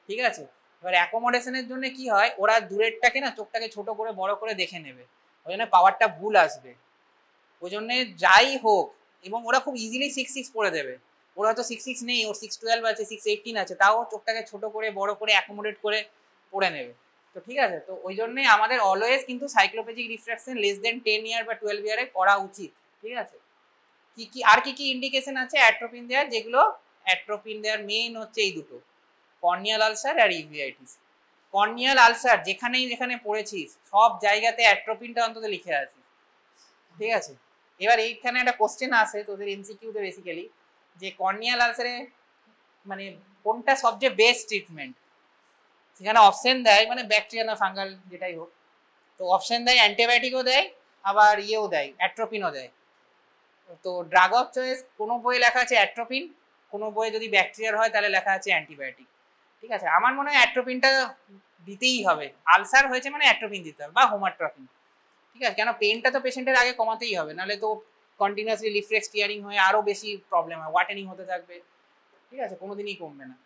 ঠিক আছে, এবার অ্যাকোমোডেশনের জন্য কি হয়, ওরা দূরেরটাকে না চোখটাকে ছোট করে বড় করে দেখে নেবে, ওই জন্য পাওয়ারটা ভুল আসবে, ওই জন্যে যাই হোক, এবং ওরা খুব ইজিলি 6-6 পড়ে দেবে, ওরা হয়তো 6-6 নেই, ওর 6-12 আছে, 6-18 আছে, তাও চোখটাকে ছোট করে বড় করে অ্যাকোমোডেট করে পড়ে নেবে। তো ঠিক আছে, তো ওই জন্যই আমাদের অলওয়েজ কিন্তু সাইক্লোপেজিক রিফ্র্যাকশন লেস দেন 10 ইয়ার বা 12 ইয়ারে করা উচিত। ঠিক আছে, কি কি আর কি কি ইন্ডিকেশন আছে অ্যাট্রোপিন দেওয়ার? যেগুলো অ্যাট্রোপিন দেওয়ার মেইন হচ্ছে এই দুটো, কর্নিয়াল আলসার আর ইউভিআইটিস। কর্নিয়াল আলসার যেখানে পড়েছিস সব জায়গাতে অ্যাট্রোপিনটা অন্তত লিখে আছে। ঠিক আছে, এবার এইখানে একটা কোশ্চেন আসে তোদের এমসিকিউতে বেসিক্যালি, যে কর্নিয়াল আলসারে মানে কোনটা সবচেয়ে বেস্ট ট্রিটমেন্ট? সেখানে অপশন দেয়, মানে ব্যাকটেরিয়া না ফাঙ্গাল যেটাই হোক, তো অপশন দেয় অ্যান্টিবায়োটিকও দেয়, আবার ইয়েও দেয়, অ্যাট্রোপিনও দেয়। তো ড্রাগ অফ চয়েস কোনো বইয়ে লেখা আছে অ্যাট্রোপিন, কোনো বইয়ে যদি ব্যাকটেরিয়ার হয় তাহলে লেখা আছে অ্যান্টিবায়োটিক। ঠিক আছে, আমার মনে হয় অ্যাট্রোপিনটা দিতেই হবে, আলসার হয়েছে মানে অ্যাট্রোপিন দিতে হবে বা হোমাট্রপিন। ঠিক আছে, কেন পেনটা তো পেশেন্টের আগে কমাতেই হবে, নাহলে তো কন্টিনিউয়াসলি লিফ্লেক্স টিয়ারিং হয়ে আরও বেশি প্রবলেম হয়, ওয়াটেনিং হতে থাকবে। ঠিক আছে, কোনোদিনই কমবে না।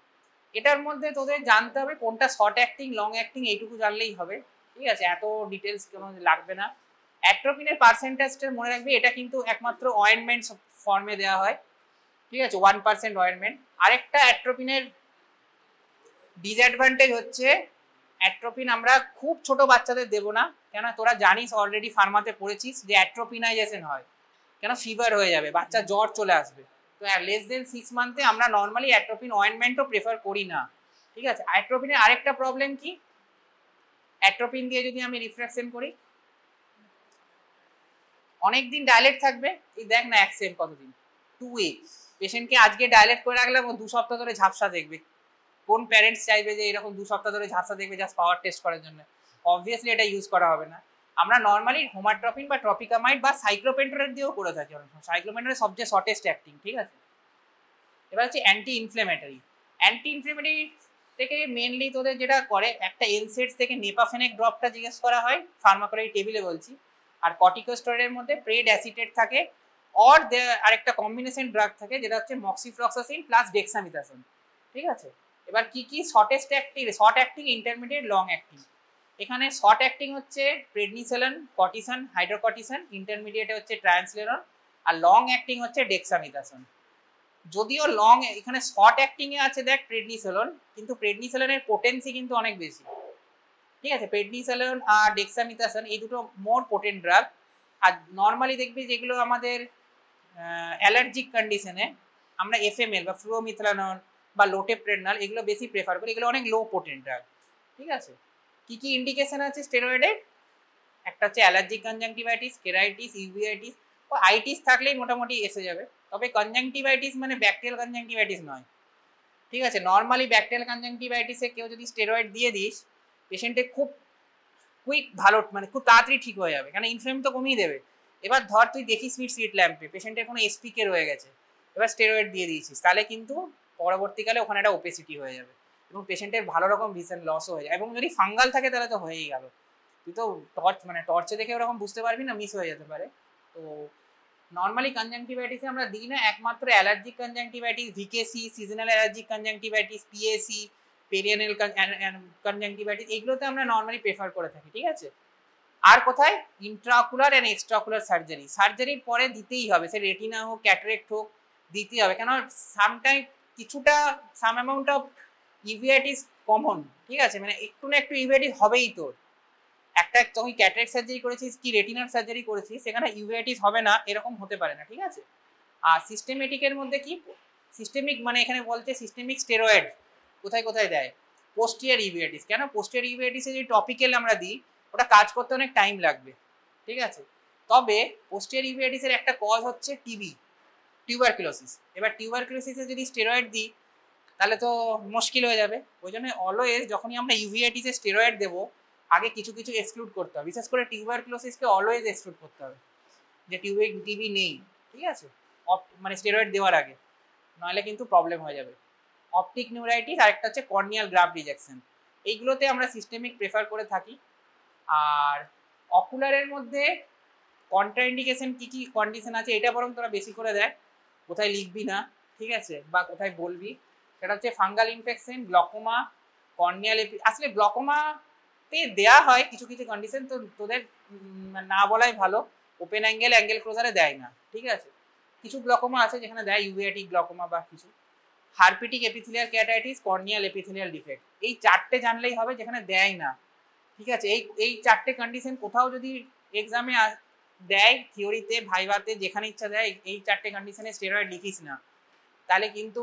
এটার মধ্যে তোদের জানতে হবে কোনটা শর্ট অ্যাক্টিং লং অ্যাক্টিং, এইটুকু জানলেই হবে। ঠিক আছে, এত ডিটেলস কোনো লাগবে না। অ্যাট্রোপিনের পার্সেন্টেজটা মনে রাখবি, এটা কিন্তু একমাত্র অয়েন্টমেন্ট ফর্মে দেওয়া হয়। ঠিক আছে, 1% অয়েন্টমেন্ট। আরেকটা অ্যাট্রোপিনের ডিসঅ্যাডভান্টেজ হচ্ছে, অ্যাট্রোপিন আমরা খুব ছোট বাচ্চাদের দেবো না, কেন তোরা জানিস অলরেডি ফার্মাতে পড়েছিস যে অ্যাট্রোপিনাইজেশন হয়, কেন ফিভার হয়ে যাবে, বাচ্চা জ্বর চলে আসবে। তো লেস দেন 6 মান্থে আমরা নর্মালি অ্যাট্রোপিন অয়েন্টমেন্টও প্রেফার করি না। ঠিক আছে, অ্যাট্রোপিনের আরেকটা প্রবলেম কি, অ্যাট্রোপিন দিয়ে যদি আমি রিফ্র্যাকশন করি অনেকদিন ডাইলেট থাকবে, এই দেখ না অ্যাক্সেন্ট কতদিন, 2 উইকস। পেশেন্টকে আজকে ডাইলেট করে রাখলে ও 2 সপ্তাহ ধরে ঝাপসা দেখবে, কোন প্যারেন্টস চাইবে যে এরকম 2 সপ্তাহ ধরে ঝাপসা দেখবে জাস্ট পাওয়ার টেস্ট করার জন্য? অবভিয়াসলি এটা ইউজ করা হবে না। আমরা নর্মালি হোমাট্রপিন বা ট্রপিকামাইড বা সাইক্লোপেন্টোরেট দিয়েও করে থাকি অনেক সময়, সাইক্লোপেন্টোরেট সবচেয়ে শর্টেস্ট অ্যাক্টিং। ঠিক আছে, এবার হচ্ছে অ্যান্টি ইনফ্লেমেটরি থেকে মেনলি তোদের যেটা করে, একটা এলসেটস থেকে নেপাফেনেক ড্রপটা জিজ্ঞেস করা হয়, ফার্মাকোলজি টেবিলে বলছি, আর কর্টিকোস্টেরয়েডের মধ্যে প্রেড অ্যাসিটেট থাকে, অর আরেকটা কম্বিনেশন ড্রাগ থাকে যেটা হচ্ছে মক্সিফ্লক্সাসিন প্লাস ডেক্সামিথাসোন। ঠিক আছে, এবার কি কি short acting, intermediate, long acting. এখানে শর্ট অ্যাক্টিং হচ্ছে প্রেডনিসোলন, কর্টিসন, হাইড্রোকর্টিসন, ইন্টারমিডিয়েটে হচ্ছে ট্রায়ান্সলেরন, আর লং অ্যাক্টিং হচ্ছে ডেক্সামিথাসোন। যদিও লং এখানে শর্ট অ্যাক্টিং এ আছে দেখ প্রেডনিসোলন, কিন্তু প্রেডনিসোলনের পোটেন্সি কিন্তু অনেক বেশি। ঠিক আছে, প্রেডনিসোলন আর ডেক্সামিথাসোন এই দুটো মোর পোটেন্ট ড্রাগ। আর নর্মালি দেখবি যেগুলো আমাদের অ্যালার্জিক কন্ডিশনে আমরা এফএমএল বা ফ্লুওমিথ্রানল বা লোটেপ্রেডনাল এগুলো বেশি প্রেফার করি, এগুলো অনেক লো পোটেন্ট ড্রাগ। ঠিক আছে, কি কি ইন্ডিকেশন আছে স্টেরয়েডের? একটা হচ্ছে অ্যালার্জিক কনজাংটিভাইটিস, কেরাইটিস, ইউভিআইটিস, ও আইটিস থাকলেই মোটামুটি এসে যাবে। তবে কনজাংটিভাইটিস মানে ব্যাকটেরিয়াল কনজাংটিভাইটিস নয়। ঠিক আছে, নর্মালি ব্যাকটেরিয়াল কনজাংটিভাইটিসে কেউ যদি স্টেরয়েড দিয়ে দিস, পেশেন্টের খুব কুইক ভালো, মানে খুব তাড়াতাড়ি ঠিক হয়ে যাবে, কারণ ইনফ্লেম তো কমিয়ে দেবে। এবার ধর তুই দেখিস স্লিট ল্যাম্পে পেশেন্টের কোনো এসপিকে রয়ে গেছে, এবার স্টেরয়েড দিয়ে দিয়েছিস, তাহলে কিন্তু পরবর্তীকালে ওখানে একটা ওপেসিটি হয়ে যাবে এবং পেশেন্টের ভালো রকম ভিশন লসও হয়ে যায়, এবং যদি ফাঙ্গাল থাকে তাহলে তো হয়েই গেল, তুই তো টর্চে দেখে ওরকম বুঝতে পারবি না, মিস হয়ে যেতে পারে। তো নর্মালি কনজাংটিভাইটিসে আমরা দিই না, একমাত্র allergic conjunctivitis, VKC, seasonal allergic conjunctivitis, PAC, perianal conjunctivitis, এগুলোতে আমরা নর্মালি প্রেফার করে থাকি, ঠিক আছে। আর কোথায়? ইন্ট্রাঅকুলার এন্ড এক্সট্রাঅকুলার সার্জারি, সার্জারির পরে দিতেই হবে, সে রেটিনা হোক ক্যাটারেক্ট হোক দিতেই হবে, কেন সামটাইম কিছুটা some amount of uveitis common, ঠিক আছে, মানে একটু না একটু ইউভিআইটিস হবেই তোর। একটা তুই ক্যাটারেক্ট সার্জারি করেছিস কি রেটিনাল সার্জারি করেছিস, সেখানে ইউভিআইটিস হবে না এরকম হতে পারে না, ঠিক আছে। আর সিস্টেমেটিকের মধ্যে কি সিস্টেমিক, মানে এখানে বলছে সিস্টেমিক স্টেরয়েড কোথায় কোথায় দেয়, পোস্টিয়ার ইউভিআইটিস, কেন পোস্টিয়ার ইউভিআইটিসে যে টপিক্যাল আমরা দিই ওটা কাজ করতে অনেক টাইম লাগবে, ঠিক আছে। তবে পোস্টিয়ার ইউভিআইটিসের একটা কজ হচ্ছে টিবি, টিউবারকুলোসিস। এবার টিউবারকুলোসিসে যদি স্টেরয়েড দিই তাহলে তো মুশকিল হয়ে যাবে, ওই জন্য অলওয়েজ যখনই আমরা ইউভিআইটিসে স্টেরয়েড দেবো আগে কিছু কিছু এক্সক্লুড করতে হবে, বিশেষ করে টিউবারকুলোসিসকে অলওয়েজ এক্সক্লুড করতে হবে, যে টিবি নেই, ঠিক আছে, মানে স্টেরয়েড দেওয়ার আগে, নাহলে কিন্তু প্রবলেম হয়ে যাবে। অপটিক নিউরাইটিস আর একটা হচ্ছে কর্নিয়াল গ্রাফট রিজেকশন, এইগুলোতে আমরা সিস্টেমিক প্রেফার করে থাকি। আর অকুলারের মধ্যে কন্ট্রাইন্ডিকেশন কি কি কন্ডিশন আছে এটা বরং তোরা বেশি করে দেয়, কোথায় লিখবি না, ঠিক আছে, বা কোথায় বলবি, সেটা হচ্ছে ফাঙ্গাল ইনফেকশন, গ্লকোমা, কর্নিয়াল আসলে গ্লকোমাতে দেয়া হয় কিছু কিছু কন্ডিশন, তো তোদের না বলাই ভালো, ওপেন অ্যাঙ্গেল ক্লোজারে দেয় না, ঠিক আছে। কিছু গ্লকোমা আছে যেখানে দেয়, ইউভিআইটিক গ্লকোমা বা কিছু, হারপিটিক এপিথেলিয়াল ক্যাটারাইটিস, কর্নিয়াল এপিথেলিয়াল ডিফেক্ট, এই চারটে জানলেই হবে যেখানে দেয় না, ঠিক আছে। এই চারটে কন্ডিশন কোথাও যদি এক্সামে দেয়, থিওরিতে ভাইভাতে যেখানে ইচ্ছা দেয়, এই চারটে কন্ডিশনে স্টেরয়েড লিখিস না, তাহলে কিন্তু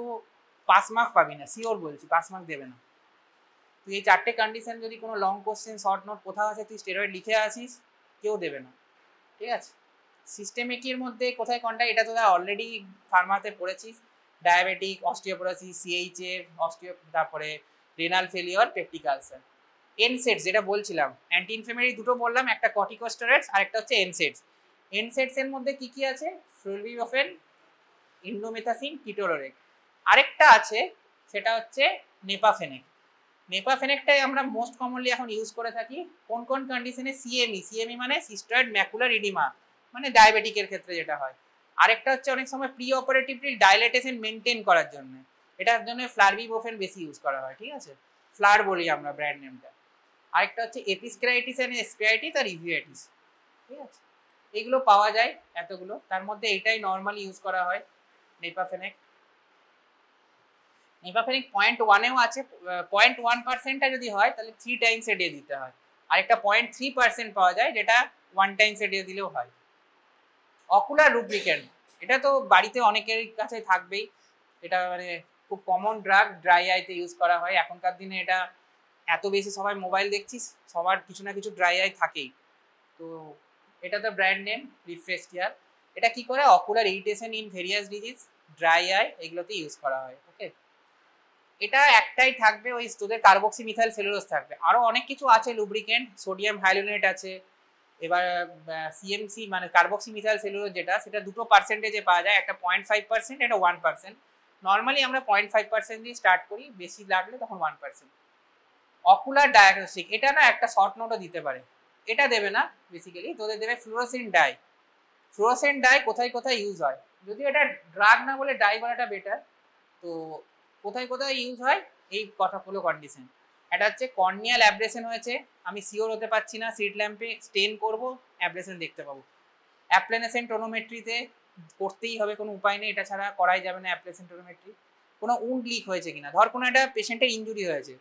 পাস মার্ক পাবি না, শিওর বলছি, পাস মার্ক দেবে না। তুই এই চারটে কন্ডিশন যদি কোনো লং কোশ্চেন শর্ট নোট কোথাও আছে তুই স্টেরয়েড লিখে আসিস, কেউ দেবে না, ঠিক আছে। সিস্টেমিকের মধ্যে কোথায় কোনটা এটা তোরা অলরেডি ফার্মাতে পড়েছিস, ডায়াবেটিক, অস্টিওপোরোসিস, সিএইচএ, তারপরে রেনাল ফেলিওর, পেপটিক আলসার। এনসেটস যেটা বলছিলাম, অ্যান্টি ইনফ্লেমেটরি দুটো বললাম, একটা কর্টিকোস্টেরয়েডস আর একটা হচ্ছে এনসেটস। এনসেটস এর মধ্যে কি কি আছে? ফ্লুভিওফেন, ইন্ডোমেথাসিন, কিটোলোরেক। আরেকটা আছে সেটা হচ্ছে নেপাফেনেক। নেপাফেনেকটাই আমরা মোস্ট কমনলি এখন ইউজ করে থাকি কোন কোন কন্ডিশনে? সিএমই মানে সিস্টয়েড ম্যাকুলার ইডিমা, মানে ডায়াবেটিকের ক্ষেত্রে যেটা হয়। আরেকটা হচ্ছে অনেক সময় প্রি অপারেটিভলি ডাইলেটেশন মেনটেন করার জন্য, এটার জন্য ফ্লারবিবোফেন বেশি ইউজ করা হয়, ঠিক আছে, ফ্লার বলি আমরা ব্র্যান্ড নেমটা। আরেকটা হচ্ছে এপিস্ক্রাইটিস এন্ড স্ক্রাইটিস আর ইভিআইটিস, ঠিক আছে, এগুলো পাওয়া যায় এতগুলো, তার মধ্যে এটাই নর্মালি ইউজ করা হয় নেপাফেনেক। নেপাফেনেক 0.1এও আছে, 0.1%টা যদি হয় তাহলে 3 টাইমস এ ডে দিতে হয়, আর একটা 0.3% পাওয়া যায় যেটা 1 টাইমস এ ডে দিলেও হয়। অকুলার লুব্রিক্যান্ট, এটা তো বাড়িতে অনেকের কাছে থাকবেই, এটা মানে খুব কমন ড্রাগ, ড্রাই আইতে ইউজ করা হয় এখনকার দিনে। এটা এত বেশি সবাই মোবাইল দেখছিস, সবার কিছু না কিছু ড্রাই আই থাকেই, তো এটা তো ব্র্যান্ড নেম রিফ্রেশ কেয়ার। এটা কি করে? Ocular irritation in various disease, dry eye, এগুলোতে ইউজ করা হয়, ওকে। এটা একটাই থাকবে, ওই তোদের কার্বক্সি মিথাইল সেলুলোজ থাকবে, আরো অনেক কিছু আছে লুব্রিকেন্ট, সোডিয়াম হাইলোনেট আছে। এবার সিএমসি মানে কার্বক্সি মিথাইল সেলুলোজ যেটা, সেটা দুটো পার্সেন্টেজে পাওয়া যায়, একটা 0.5%, এটা 1%। নর্মালি আমরা 0.5% দিয়ে স্টার্ট করি, বেশি লাগলে তখন 1%। অকুলার ডায়াগনস্টিক, এটা না একটা শর্ট নোটও দিতে পারে, এটা দেবে না বেসিক্যালি, তোদের দেবে ফ্লুরোসিন ডাই। ফ্লুরোসিন ডাই কোথায় কোথায় ইউজ হয়, যদি এটা ড্রাগ না বলে ডাই বলাটা বেটার, তো কোথায় কোথায় ইউজ হয় এই কথাগুলো কন্ডিশন। এটা হচ্ছে কর্নিয়াল অ্যাব্রেশন হয়েছে, আমি সিওর হতে পারছি না, সিট ল্যাম্পে স্টেন করবো, অ্যাব্রেশন দেখতে পাবো। অ্যাপ্লেনেসেন্ট টোনোমেট্রিতে করতেই হবে, কোনো উপায় নেই, এটা ছাড়া করাই যাবে না অ্যাপ্লেনেসেন্ট টোনোমেট্রি। কোনো উন্ড লিক হয়েছে কিনা, ধর কোনো একটা পেশেন্টের ইনজুরি হয়েছে,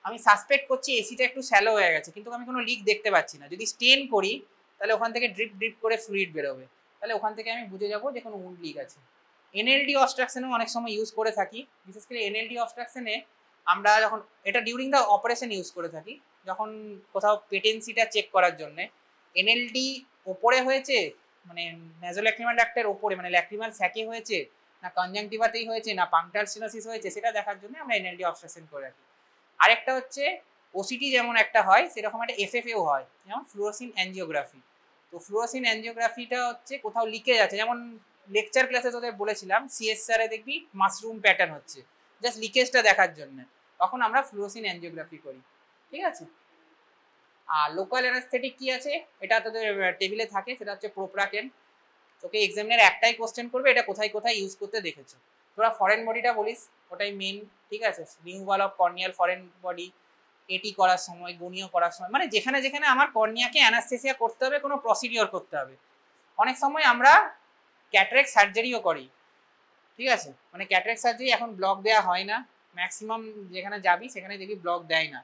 আমি সাসপেক্ট করছি এসিটা একটু শ্যালো হয়ে গেছে, কিন্তু আমি কোনো লিক দেখতে পাচ্ছি না, যদি স্টেন করি তাহলে ওখান থেকে ড্রিপ করে ফ্লুইড বেরোবে, তাহলে ওখান থেকে আমি বুঝে যাবো যে কোনো উন্ড লিক আছে। এনএলডি অবস্ট্রাকশনেও অনেক সময় ইউজ করে থাকি, বিশেষ করে এনএলডি অবস্ট্রাকশনে আমরা যখন এটা ডিউরিং দ্য অপারেশন ইউজ করে থাকি, যখন কোথাও পেটেন্সিটা চেক করার জন্য। এনএলডি ওপরে হয়েছে মানে ন্যাজোল্যাক্রিমাল ডাক্টের ওপরে, মানে ল্যাক্রিমাল স্যাকে হয়েছে না কনজাংটিভাতেই হয়েছে না পাংক্টাল সিনোসিস হয়েছে, সেটা দেখার জন্য আমরা এনএলডি অবস্ট্রাকশন করে রাখি। আরেকটা হচ্ছে ওসিটি যেমন একটা হয় সেরকম একটা এফএফএও হয়, যেমন ফ্লুরোসিন অ্যাঞ্জিওগ্রাফি। তো ফ্লুরোসিন অ্যাঞ্জিওগ্রাফিটা হচ্ছে কোথাও লিকেজ আছে, যেমন লেকচার ক্লাসে তোদের বলেছিলাম সিএসআরে দেখবি মাশরুম প্যাটার্ন হচ্ছে, জাস্ট লিকেজটা দেখার জন্য, তখন আমরা ফ্লুরোসিন অ্যাঞ্জিওগ্রাফি করি, ঠিক আছে। আর লোকাল অ্যানাস্থেটিক কি আছে, এটা তোদের টেবিলে থাকে, সেটা হচ্ছে প্রোপ্রাকেন। তোকে এক্সামিনার একটাই কোশ্চেন করবে, এটা কোথায় কোথায় ইউজ করতে দেখেছো। তোরা ফরেন বডিটা বলিস, ওটাই মেন, ঠিক আছে, removal of corneal foreign body, এটি করার সময়, গনিও করার সময়, মানে যেখানে যেখানে আমার কর্নিয়াকে অ্যানাস্থেসিয়া করতে হবে, কোনো প্রসিডিওর করতে হবে। অনেক সময় আমরা ক্যাটারেক্ট সার্জারিও করি, ঠিক আছে, মানে ক্যাটারেক্ট সার্জারি এখন ব্লক দেওয়া হয় না, ম্যাক্সিমাম যেখানে যাবি সেখানে দেখবি ব্লক দেয় না,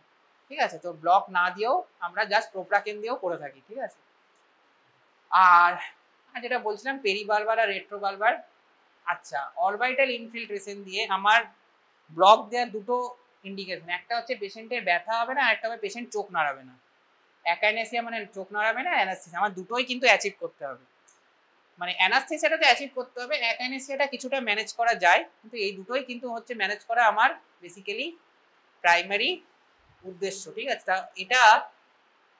ঠিক আছে, তো ব্লক না দিয়েও আমরা জাস্ট প্রোপ্রাকেন দিয়েও করে থাকি, ঠিক আছে। আর যেটা বলছিলাম পেরিবালবার আর রেট্রোবালবার, আচ্ছা অরবাইটাল ইনফিল্ট্রেশন দিয়ে আমার ব্লক দেওয়ার দুটো ইন্ডিকেশন, একটা হচ্ছে পেশেন্টের ব্যথা হবে না, আর একটা হবে পেশেন্ট চোখ নাড়াবে না। অ্যাকাইনেসিয়া মানে চোখ নাড়াবে না, অ্যানাস্থেসিয়া আমার দুটোই কিন্তু অ্যাচিভ করতে হবে, মানে অ্যানাস্থেসিয়াটা তো অ্যাচিভ করতে হবে, অ্যাকাইনেসিয়াটা কিছুটা ম্যানেজ করা যায়, কিন্তু এই দুটোই কিন্তু হচ্ছে ম্যানেজ করা আমার বেসিক্যালি প্রাইমারি উদ্দেশ্য, ঠিক আছে। তা এটা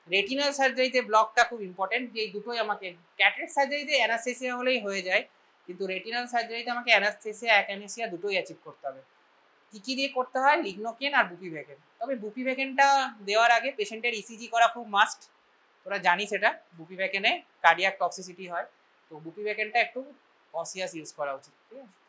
রেটিনাল সার্জারিতে ব্লকটা খুব ইম্পর্টেন্ট, যে এই দুটোই আমাকে, ক্যাটারেক্ট সার্জারিতে অ্যানাস্থেসিয়া হলেই হয়ে যায়, কিন্তু রেটিনাল সার্জারিতে আমাকে অ্যানাস্থেসিয়া অ্যাকাইনেসিয়া দুটোই অ্যাচিভ করতে হবে। কী কী দিয়ে করতে হয়? লিগনোকেন আর বুপিভেকেন। তবে বুপিভেকেনটা দেওয়ার আগে পেশেন্টের ইসিজি করা খুব মাস্ট, তোরা জানিস এটা, বুপিভেকেনে কার্ডিয়াক টক্সিসিটি হয়, তো বুপিভেকেনটা একটু কনসিয়াস ইউজ করা উচিত, ঠিক আছে।